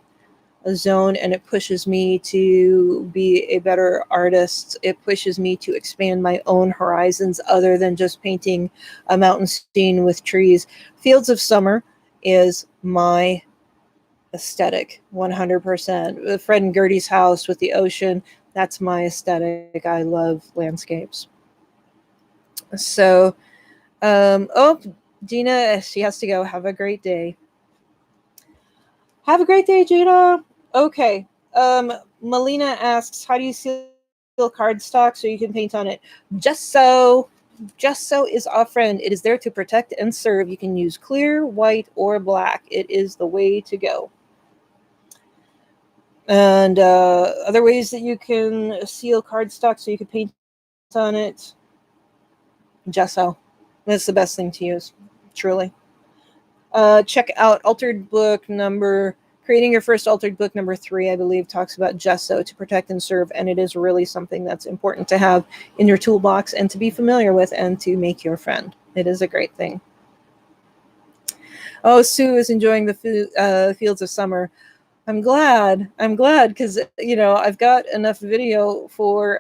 zone, and it pushes me to be a better artist. It pushes me to expand my own horizons other than just painting a mountain scene with trees. Fields of Summer is my aesthetic, 100%. Fred and Gertie's house with the ocean, that's my aesthetic. I love landscapes. So, Gina, she has to go. Have a great day. Have a great day, Gina. Okay. Melina asks, how do you seal cardstock so you can paint on it? Gesso. Gesso is our friend. It is there to protect and serve. You can use clear, white, or black. It is the way to go. And other ways that you can seal cardstock so you can paint on it, gesso. That's the best thing to use, truly. Check out Altered Book number, Creating Your First Altered Book number 3, I believe, talks about gesso to protect and serve, and it is really something that's important to have in your toolbox and to be familiar with and to make your friend. It is a great thing. Oh, Sue is enjoying the Fields of Summer. I'm glad because, I've got enough video for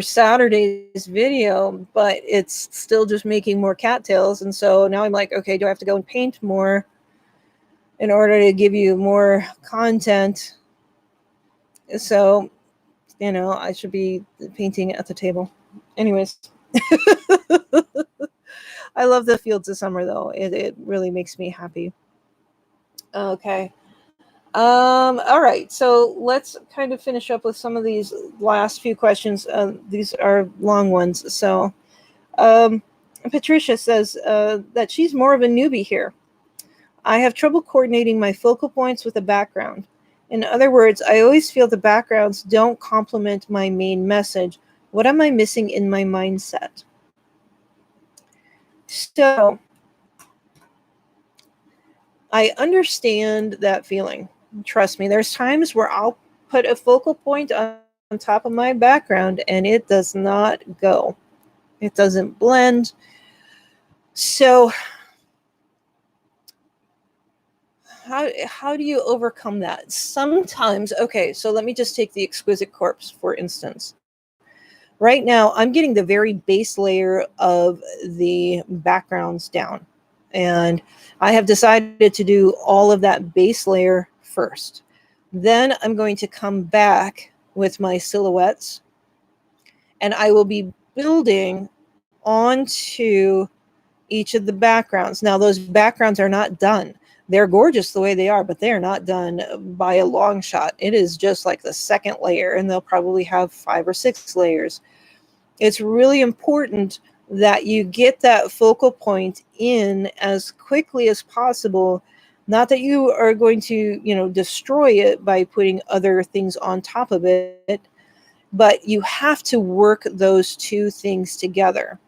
Saturday's video, but it's still just making more cattails. And so now I'm like, okay, do I have to go and paint more in order to give you more content? So, I should be painting at the table. Anyways, I love the Fields of Summer, though. It really makes me happy. Okay. All right, so let's kind of finish up with some of these last few questions. These are long ones. So Patricia says that she's more of a newbie here. I have trouble coordinating my focal points with the background. In other words, I always feel the backgrounds don't complement my main message. What am I missing in my mindset? So I understand that feeling. Trust me, there's times where I'll put a focal point on top of my background, and it does not go. It doesn't blend. So how do you overcome that? Sometimes, okay, so let me just take the Exquisite Corpse, for instance. Right now, I'm getting the very base layer of the backgrounds down. And I have decided to do all of that base layer first. Then I'm going to come back with my silhouettes, and I will be building onto each of the backgrounds. Now, those backgrounds are not done. They're gorgeous the way they are, but they're not done by a long shot. It is just like the second layer, and they'll probably have 5 or 6 layers. It's really important that you get that focal point in as quickly as possible. Not that you are going to, destroy it by putting other things on top of it, but you have to work those two things together,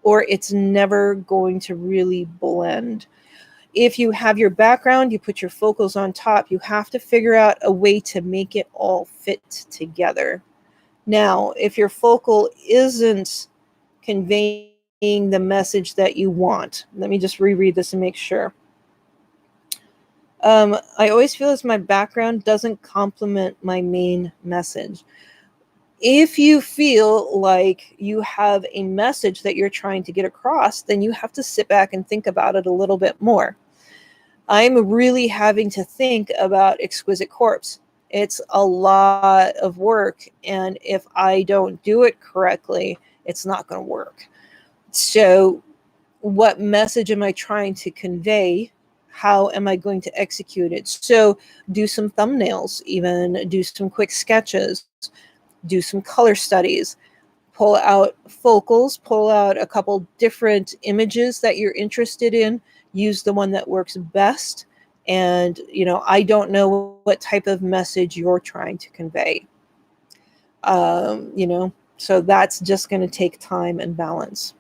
or it's never going to really blend. If you have your background, you put your focals on top, you have to figure out a way to make it all fit together. Now, if your focal isn't conveying the message that you want, let me just reread this and make sure. I always feel as my background doesn't complement my main message. If you feel like you have a message that you're trying to get across, then you have to sit back and think about it a little bit more. I'm really having to think about Exquisite Corpse. It's a lot of work, and if I don't do it correctly, it's not going to work. So, what message am I trying to convey? How am I going to execute it? So, do some thumbnails, even do some quick sketches, do some color studies, pull out focals, pull out a couple different images that you're interested in, use the one that works best. And, I don't know what type of message you're trying to convey. So that's just going to take time and balance.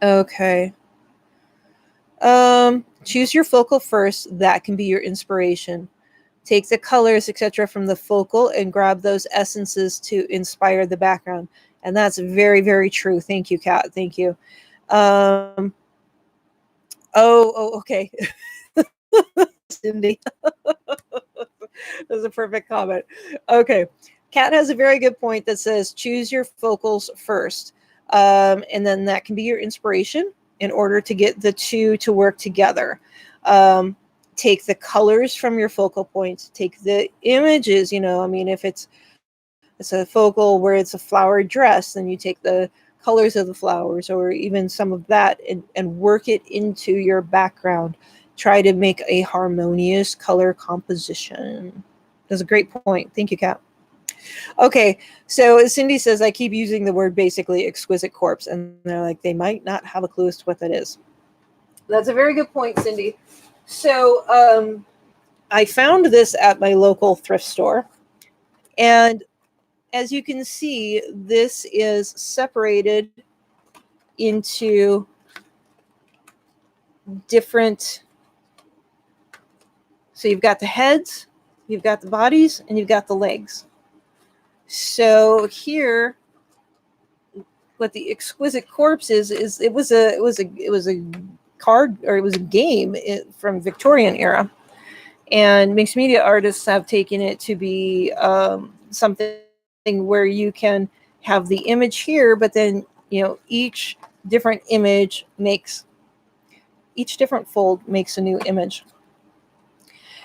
Okay. Choose your focal first. That can be your inspiration. Take the colors, etc., from the focal and grab those essences to inspire the background. And that's very, very true. Thank you, Kat. Thank you. Okay. Cindy. That's a perfect comment. Okay. Kat has a very good point that says choose your focals first. And then that can be your inspiration in order to get the two to work together. Take the colors from your focal points, take the images, if it's a focal where it's a flowered dress, then you take the colors of the flowers or even some of that and work it into your background. Try to make a harmonious color composition. That's a great point. Thank you, Kat. Okay, so Cindy says, I keep using the word basically Exquisite Corpse, and they're like, they might not have a clue as to what that is. That's a very good point, Cindy. So I found this at my local thrift store, and as you can see, this is separated into different. So you've got the heads, you've got the bodies, and you've got the legs. So here, what the Exquisite Corpse is it was a card, or it was a game from Victorian era, and mixed media artists have taken it to be something where you can have the image here, but then each different image each different fold makes a new image.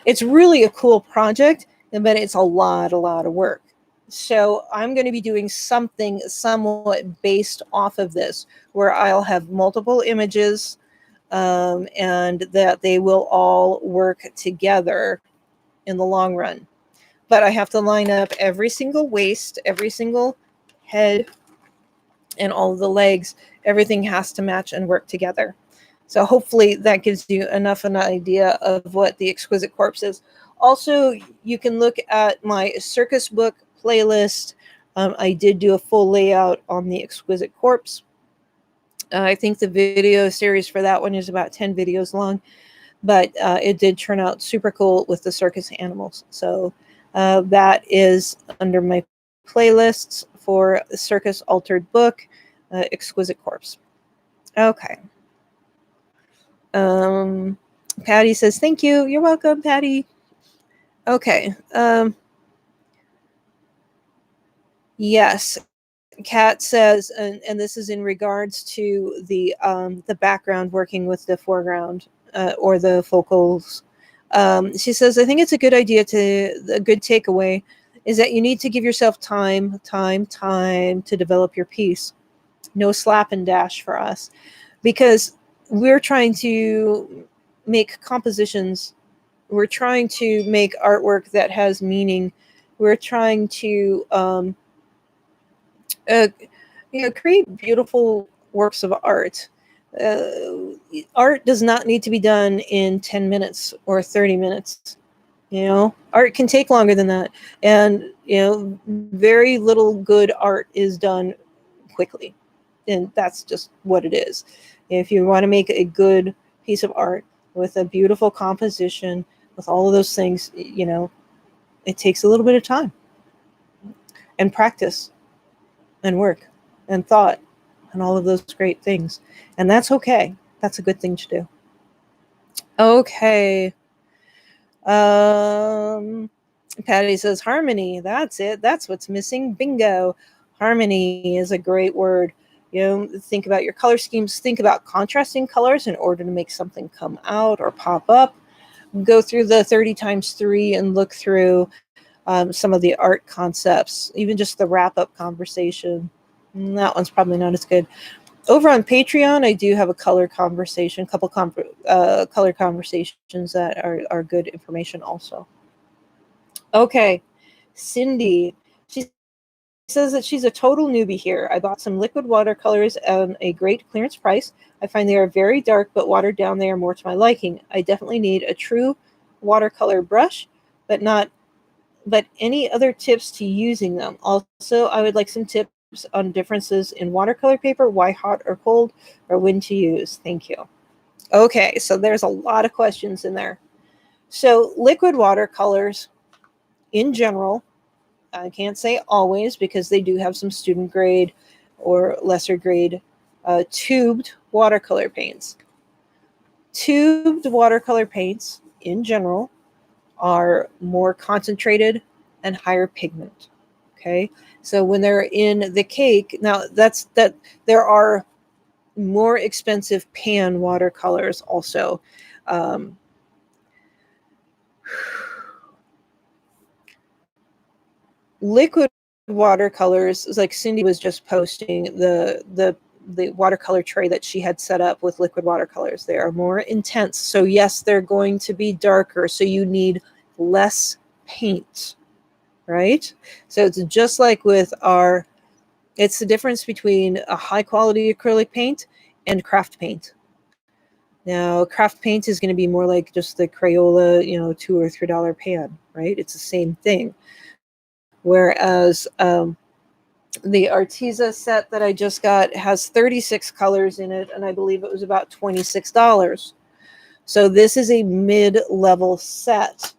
It's really a cool project, but it's a lot of work. So I'm going to be doing something somewhat based off of this, where I'll have multiple images, and that they will all work together in the long run. But I have to line up every single waist, every single head, and all of the legs. Everything has to match and work together. So hopefully that gives you enough an idea of what the Exquisite Corpse is. Also, you can look at my circus book playlist. I did do a full layout on the Exquisite Corpse. I think the video series for that one is about 10 videos long, but it did turn out super cool with the circus animals. So that is under my playlists for Circus Altered Book, Exquisite Corpse. Okay. Patty says, thank you. You're welcome, Patty. Okay. Yes. Kat says, and this is in regards to the background working with the foreground or the focals. She says, I think it's a good idea a good takeaway is that you need to give yourself time to develop your piece. No slap and dash for us, because we're trying to make compositions. We're trying to make artwork that has meaning. We're trying to uh, create beautiful works of art. Uh, Art does not need to be done in 10 minutes or 30 minutes. Art can take longer than that. And, very little good art is done quickly. And that's just what it is. If you want to make a good piece of art with a beautiful composition, with all of those things, it takes a little bit of time and practice and work and thought and all of those great things. And that's okay. That's a good thing to do. Okay. Patty says harmony. That's it. That's what's missing. Bingo. Harmony is a great word. Think about your color schemes. Think about contrasting colors in order to make something come out or pop up. Go through the 30 times 3 and look through some of the art concepts, even just the wrap-up conversation. That one's probably not as good. Over on Patreon, I do have a color conversation, couple color conversations that are good information also. Okay, Cindy. She says that she's a total newbie here. I bought some liquid watercolors at a great clearance price. I find they are very dark, but watered down they are more to my liking. I definitely need a true watercolor brush, but any other tips to using them? Also, I would like some tips on differences in watercolor paper, why hot or cold, or when to use. Thank you. Okay, so there's a lot of questions in there. So liquid watercolors, in general, I can't say always because they do have some student grade or lesser grade tubed watercolor paints. Tubed watercolor paints, in general, are more concentrated and higher pigment. Okay, so when they're in the cake, now that there are more expensive pan watercolors also. Liquid watercolors, like Cindy was just posting the watercolor tray that she had set up with liquid watercolors. They are more intense. So yes, they're going to be darker. So you need less paint, right? So it's just like with it's the difference between a high quality acrylic paint and craft paint. Now, craft paint is going to be more like just the Crayola, $2 or $3 pan, right? It's the same thing. Whereas the Arteza set that I just got has 36 colors in it, and I believe it was about $26. So this is a mid-level set.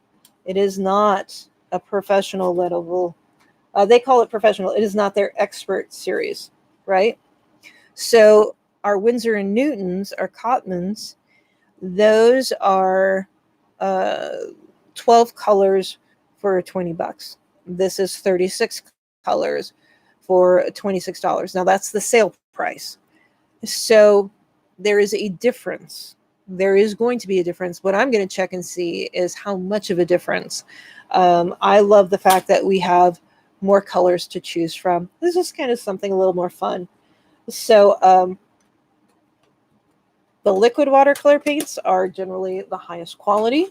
It is not a professional level. They call it professional. It is not their expert series, right? So our Winsor & Newtons, our Cotmans, those are 12 colors for $20. This is 36 colors for $26. Now that's the sale price. So there is a difference. There is going to be a difference. What I'm going to check and see is how much of a difference. I love the fact that we have more colors to choose from. This is kind of something a little more fun. So the liquid watercolor paints are generally the highest quality.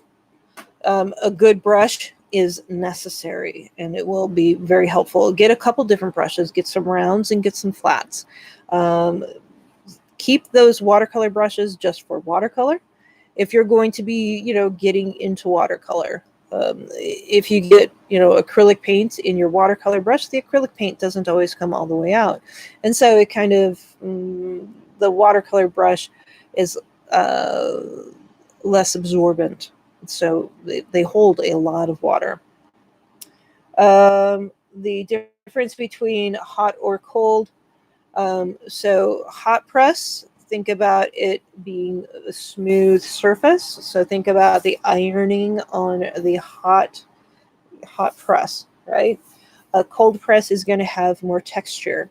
A good brush is necessary, and it will be very helpful. Get a couple different brushes, get some rounds and get some flats. Keep those watercolor brushes just for watercolor. If you're going to be, getting into watercolor, if you get, acrylic paint in your watercolor brush, the acrylic paint doesn't always come all the way out. And so it kind of, the watercolor brush is less absorbent. So they hold a lot of water. The difference between hot or cold. So hot press, think about it being a smooth surface. So think about the ironing on the hot press, right? A cold press is going to have more texture.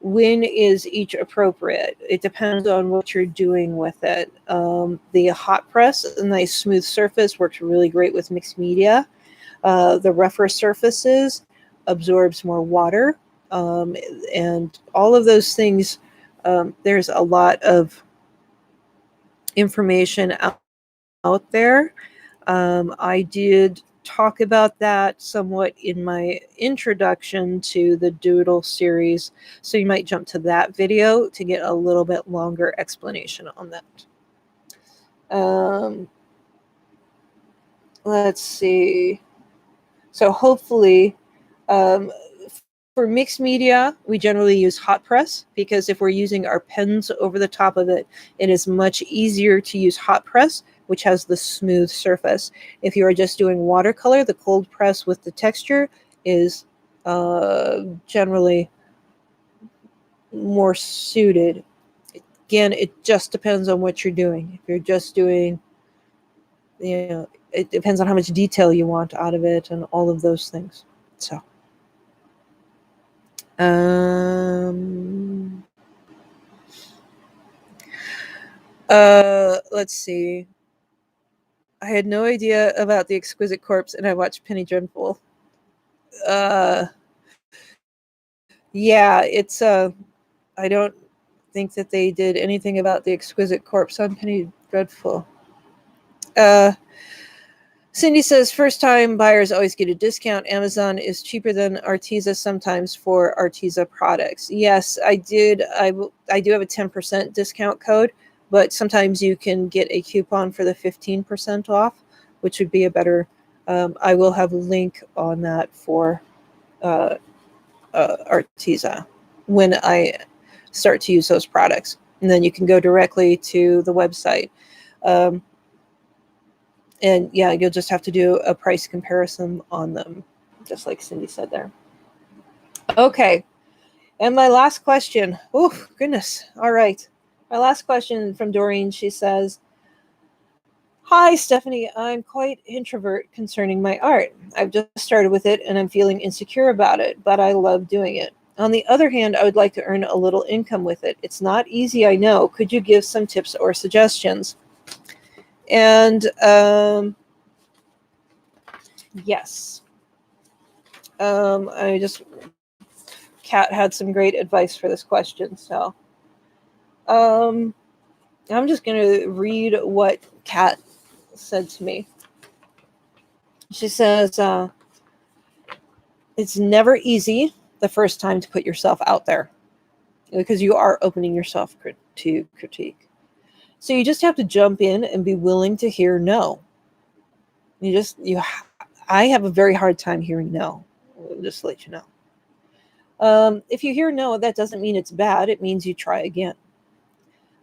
When is each appropriate? It depends on what you're doing with it. The hot press, a nice smooth surface, works really great with mixed media. The rougher surfaces absorbs more water, and all of those things. There's a lot of information out there. I did talk about that somewhat in my introduction to the Doodle series, so you might jump to that video to get a little bit longer explanation on that. Let's see. So hopefully, um, for mixed media, we generally use hot press because if we're using our pens over the top of it, it is much easier to use hot press, which has the smooth surface. If you are just doing watercolor, the cold press with the texture is generally more suited. Again, it just depends on what you're doing. If you're just doing, it depends on how much detail you want out of it and all of those things. So. Let's see. I had no idea about the Exquisite Corpse, and I watched Penny Dreadful. Yeah, it's I don't think that they did anything about the Exquisite Corpse on Penny Dreadful. Cindy says first-time buyers always get a discount. Amazon is cheaper than Arteza sometimes for Arteza products. Yes, I did. I do have a 10% discount code, but sometimes you can get a coupon for the 15% off, which would be a better. I will have a link on that for Arteza when I start to use those products, and then you can go directly to the website. And yeah, you'll just have to do a price comparison on them, just like Cindy said there. Okay. And my last question. Oh, goodness. All right. My last question from Doreen. She says, hi, Stephanie. I'm quite introvert concerning my art. I've just started with it and I'm feeling insecure about it, but I love doing it. On the other hand, I would like to earn a little income with it. It's not easy, I know. Could you give some tips or suggestions? And yes. Kat had some great advice for this question. So I'm just going to read what Kat said to me. She says, it's never easy the first time to put yourself out there because you are opening yourself to critique. So you just have to jump in and be willing to hear no. I have a very hard time hearing no. I'll just to let you know. If you hear no, that doesn't mean it's bad. It means you try again.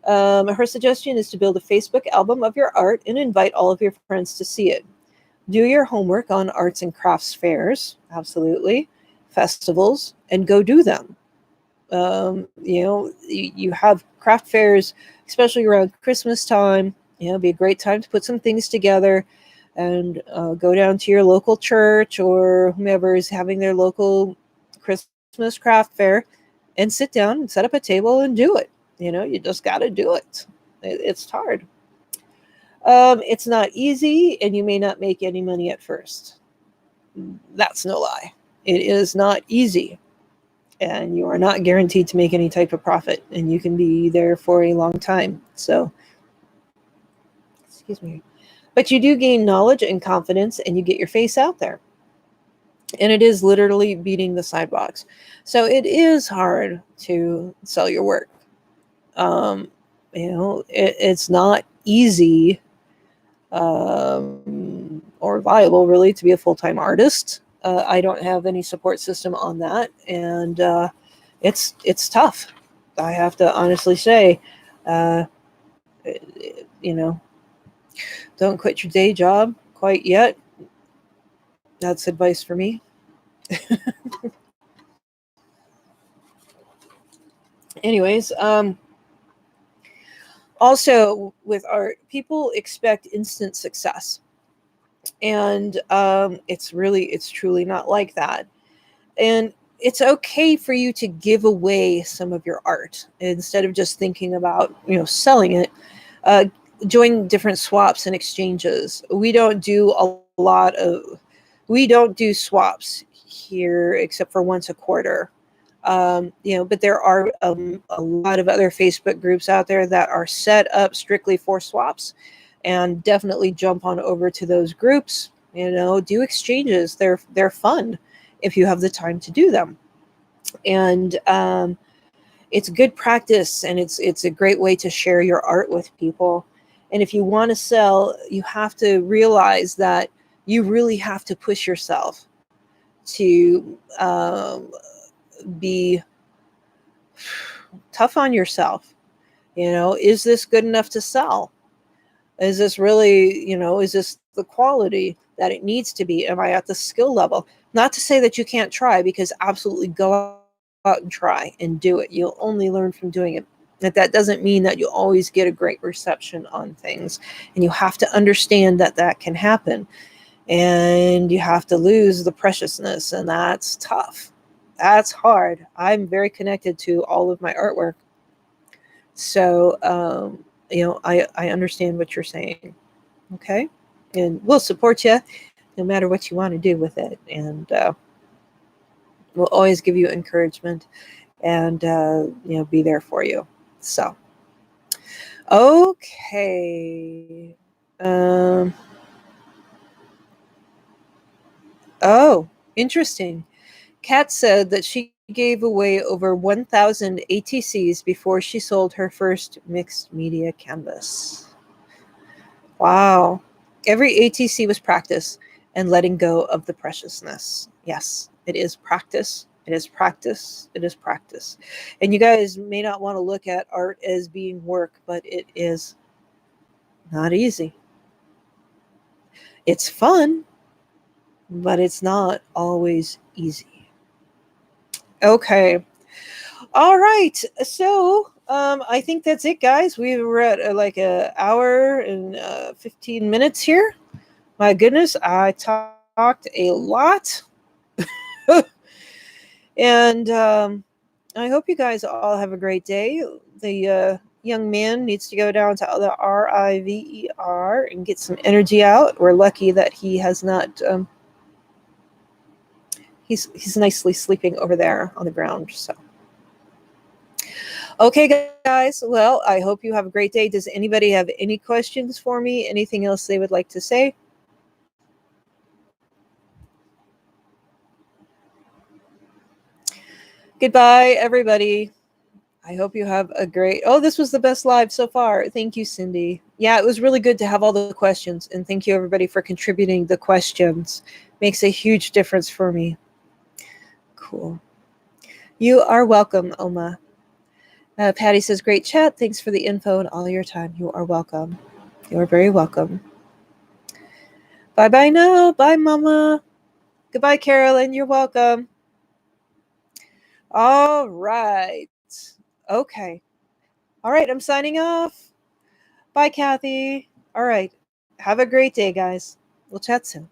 Her suggestion is to build a Facebook album of your art and invite all of your friends to see it. Do your homework on arts and crafts fairs, absolutely, festivals, and go do them. You have craft fairs, especially around Christmas time. It'd be a great time to put some things together and go down to your local church or whomever is having their local Christmas craft fair and sit down and set up a table and do it. You just got to do it. It's hard. It's not easy, and you may not make any money at first. That's no lie. It is not easy, and you are not guaranteed to make any type of profit, and you can be there for a long time. So, excuse me. But you do gain knowledge and confidence, and you get your face out there. And it is literally beating the sidewalks. So it is hard to sell your work. It's not easy or viable, really, to be a full-time artist. I don't have any support system on that, and it's tough. I have to honestly say, don't quit your day job quite yet. That's advice for me. Anyways, also with art, people expect instant success, and it's truly not like that. And it's okay for you to give away some of your art instead of just thinking about selling it. uh, Join different swaps and exchanges. We don't do swaps here except for once a quarter. But there are a lot of other Facebook groups out there that are set up strictly for swaps, and definitely jump on over to those groups. Do exchanges. They're fun if you have the time to do them, and it's good practice, and it's a great way to share your art with people. And if you want to sell, you have to realize that you really have to push yourself to be tough on yourself. Is this good enough to sell? Is this really, is this the quality that it needs to be? Am I at the skill level? Not to say that you can't try, because absolutely go out and try and do it. You'll only learn from doing it. That doesn't mean that you always get a great reception on things. And you have to understand that that can happen. And you have to lose the preciousness. And that's tough. That's hard. I'm very connected to all of my artwork. So, I understand what you're saying. Okay. And we'll support you no matter what you want to do with it. And we'll always give you encouragement, and be there for you. So, okay. Um, oh, interesting. Kat said that she gave away over 1,000 ATCs before she sold her first mixed media canvas. Wow. Every ATC was practice and letting go of the preciousness. Yes, it is practice. It is practice. It is practice. And you guys may not want to look at art as being work, but it is not easy. It's fun, but it's not always easy. Okay. All right. So, I think that's it, guys. We were at like an hour and 15 minutes here. My goodness, I talked a lot. And I hope you guys all have a great day. The young man needs to go down to the River and get some energy out. We're lucky that he has not. He's nicely sleeping over there on the ground. So, okay, guys. Well, I hope you have a great day. Does anybody have any questions for me? Anything else they would like to say? Goodbye, everybody. I hope you have a great. Oh, this was the best live so far. Thank you, Cindy. Yeah, it was really good to have all the questions, and thank you everybody for contributing the questions. Makes a huge difference for me. Cool. You are welcome, Oma. Patty says, "Great chat. Thanks for the info and all your time. You are welcome. You are very welcome." Bye bye now. Bye, Mama. Goodbye, Carolyn. You're welcome. All right. Okay. All right. I'm signing off. Bye, Kathy. All right. Have a great day, guys. We'll chat soon.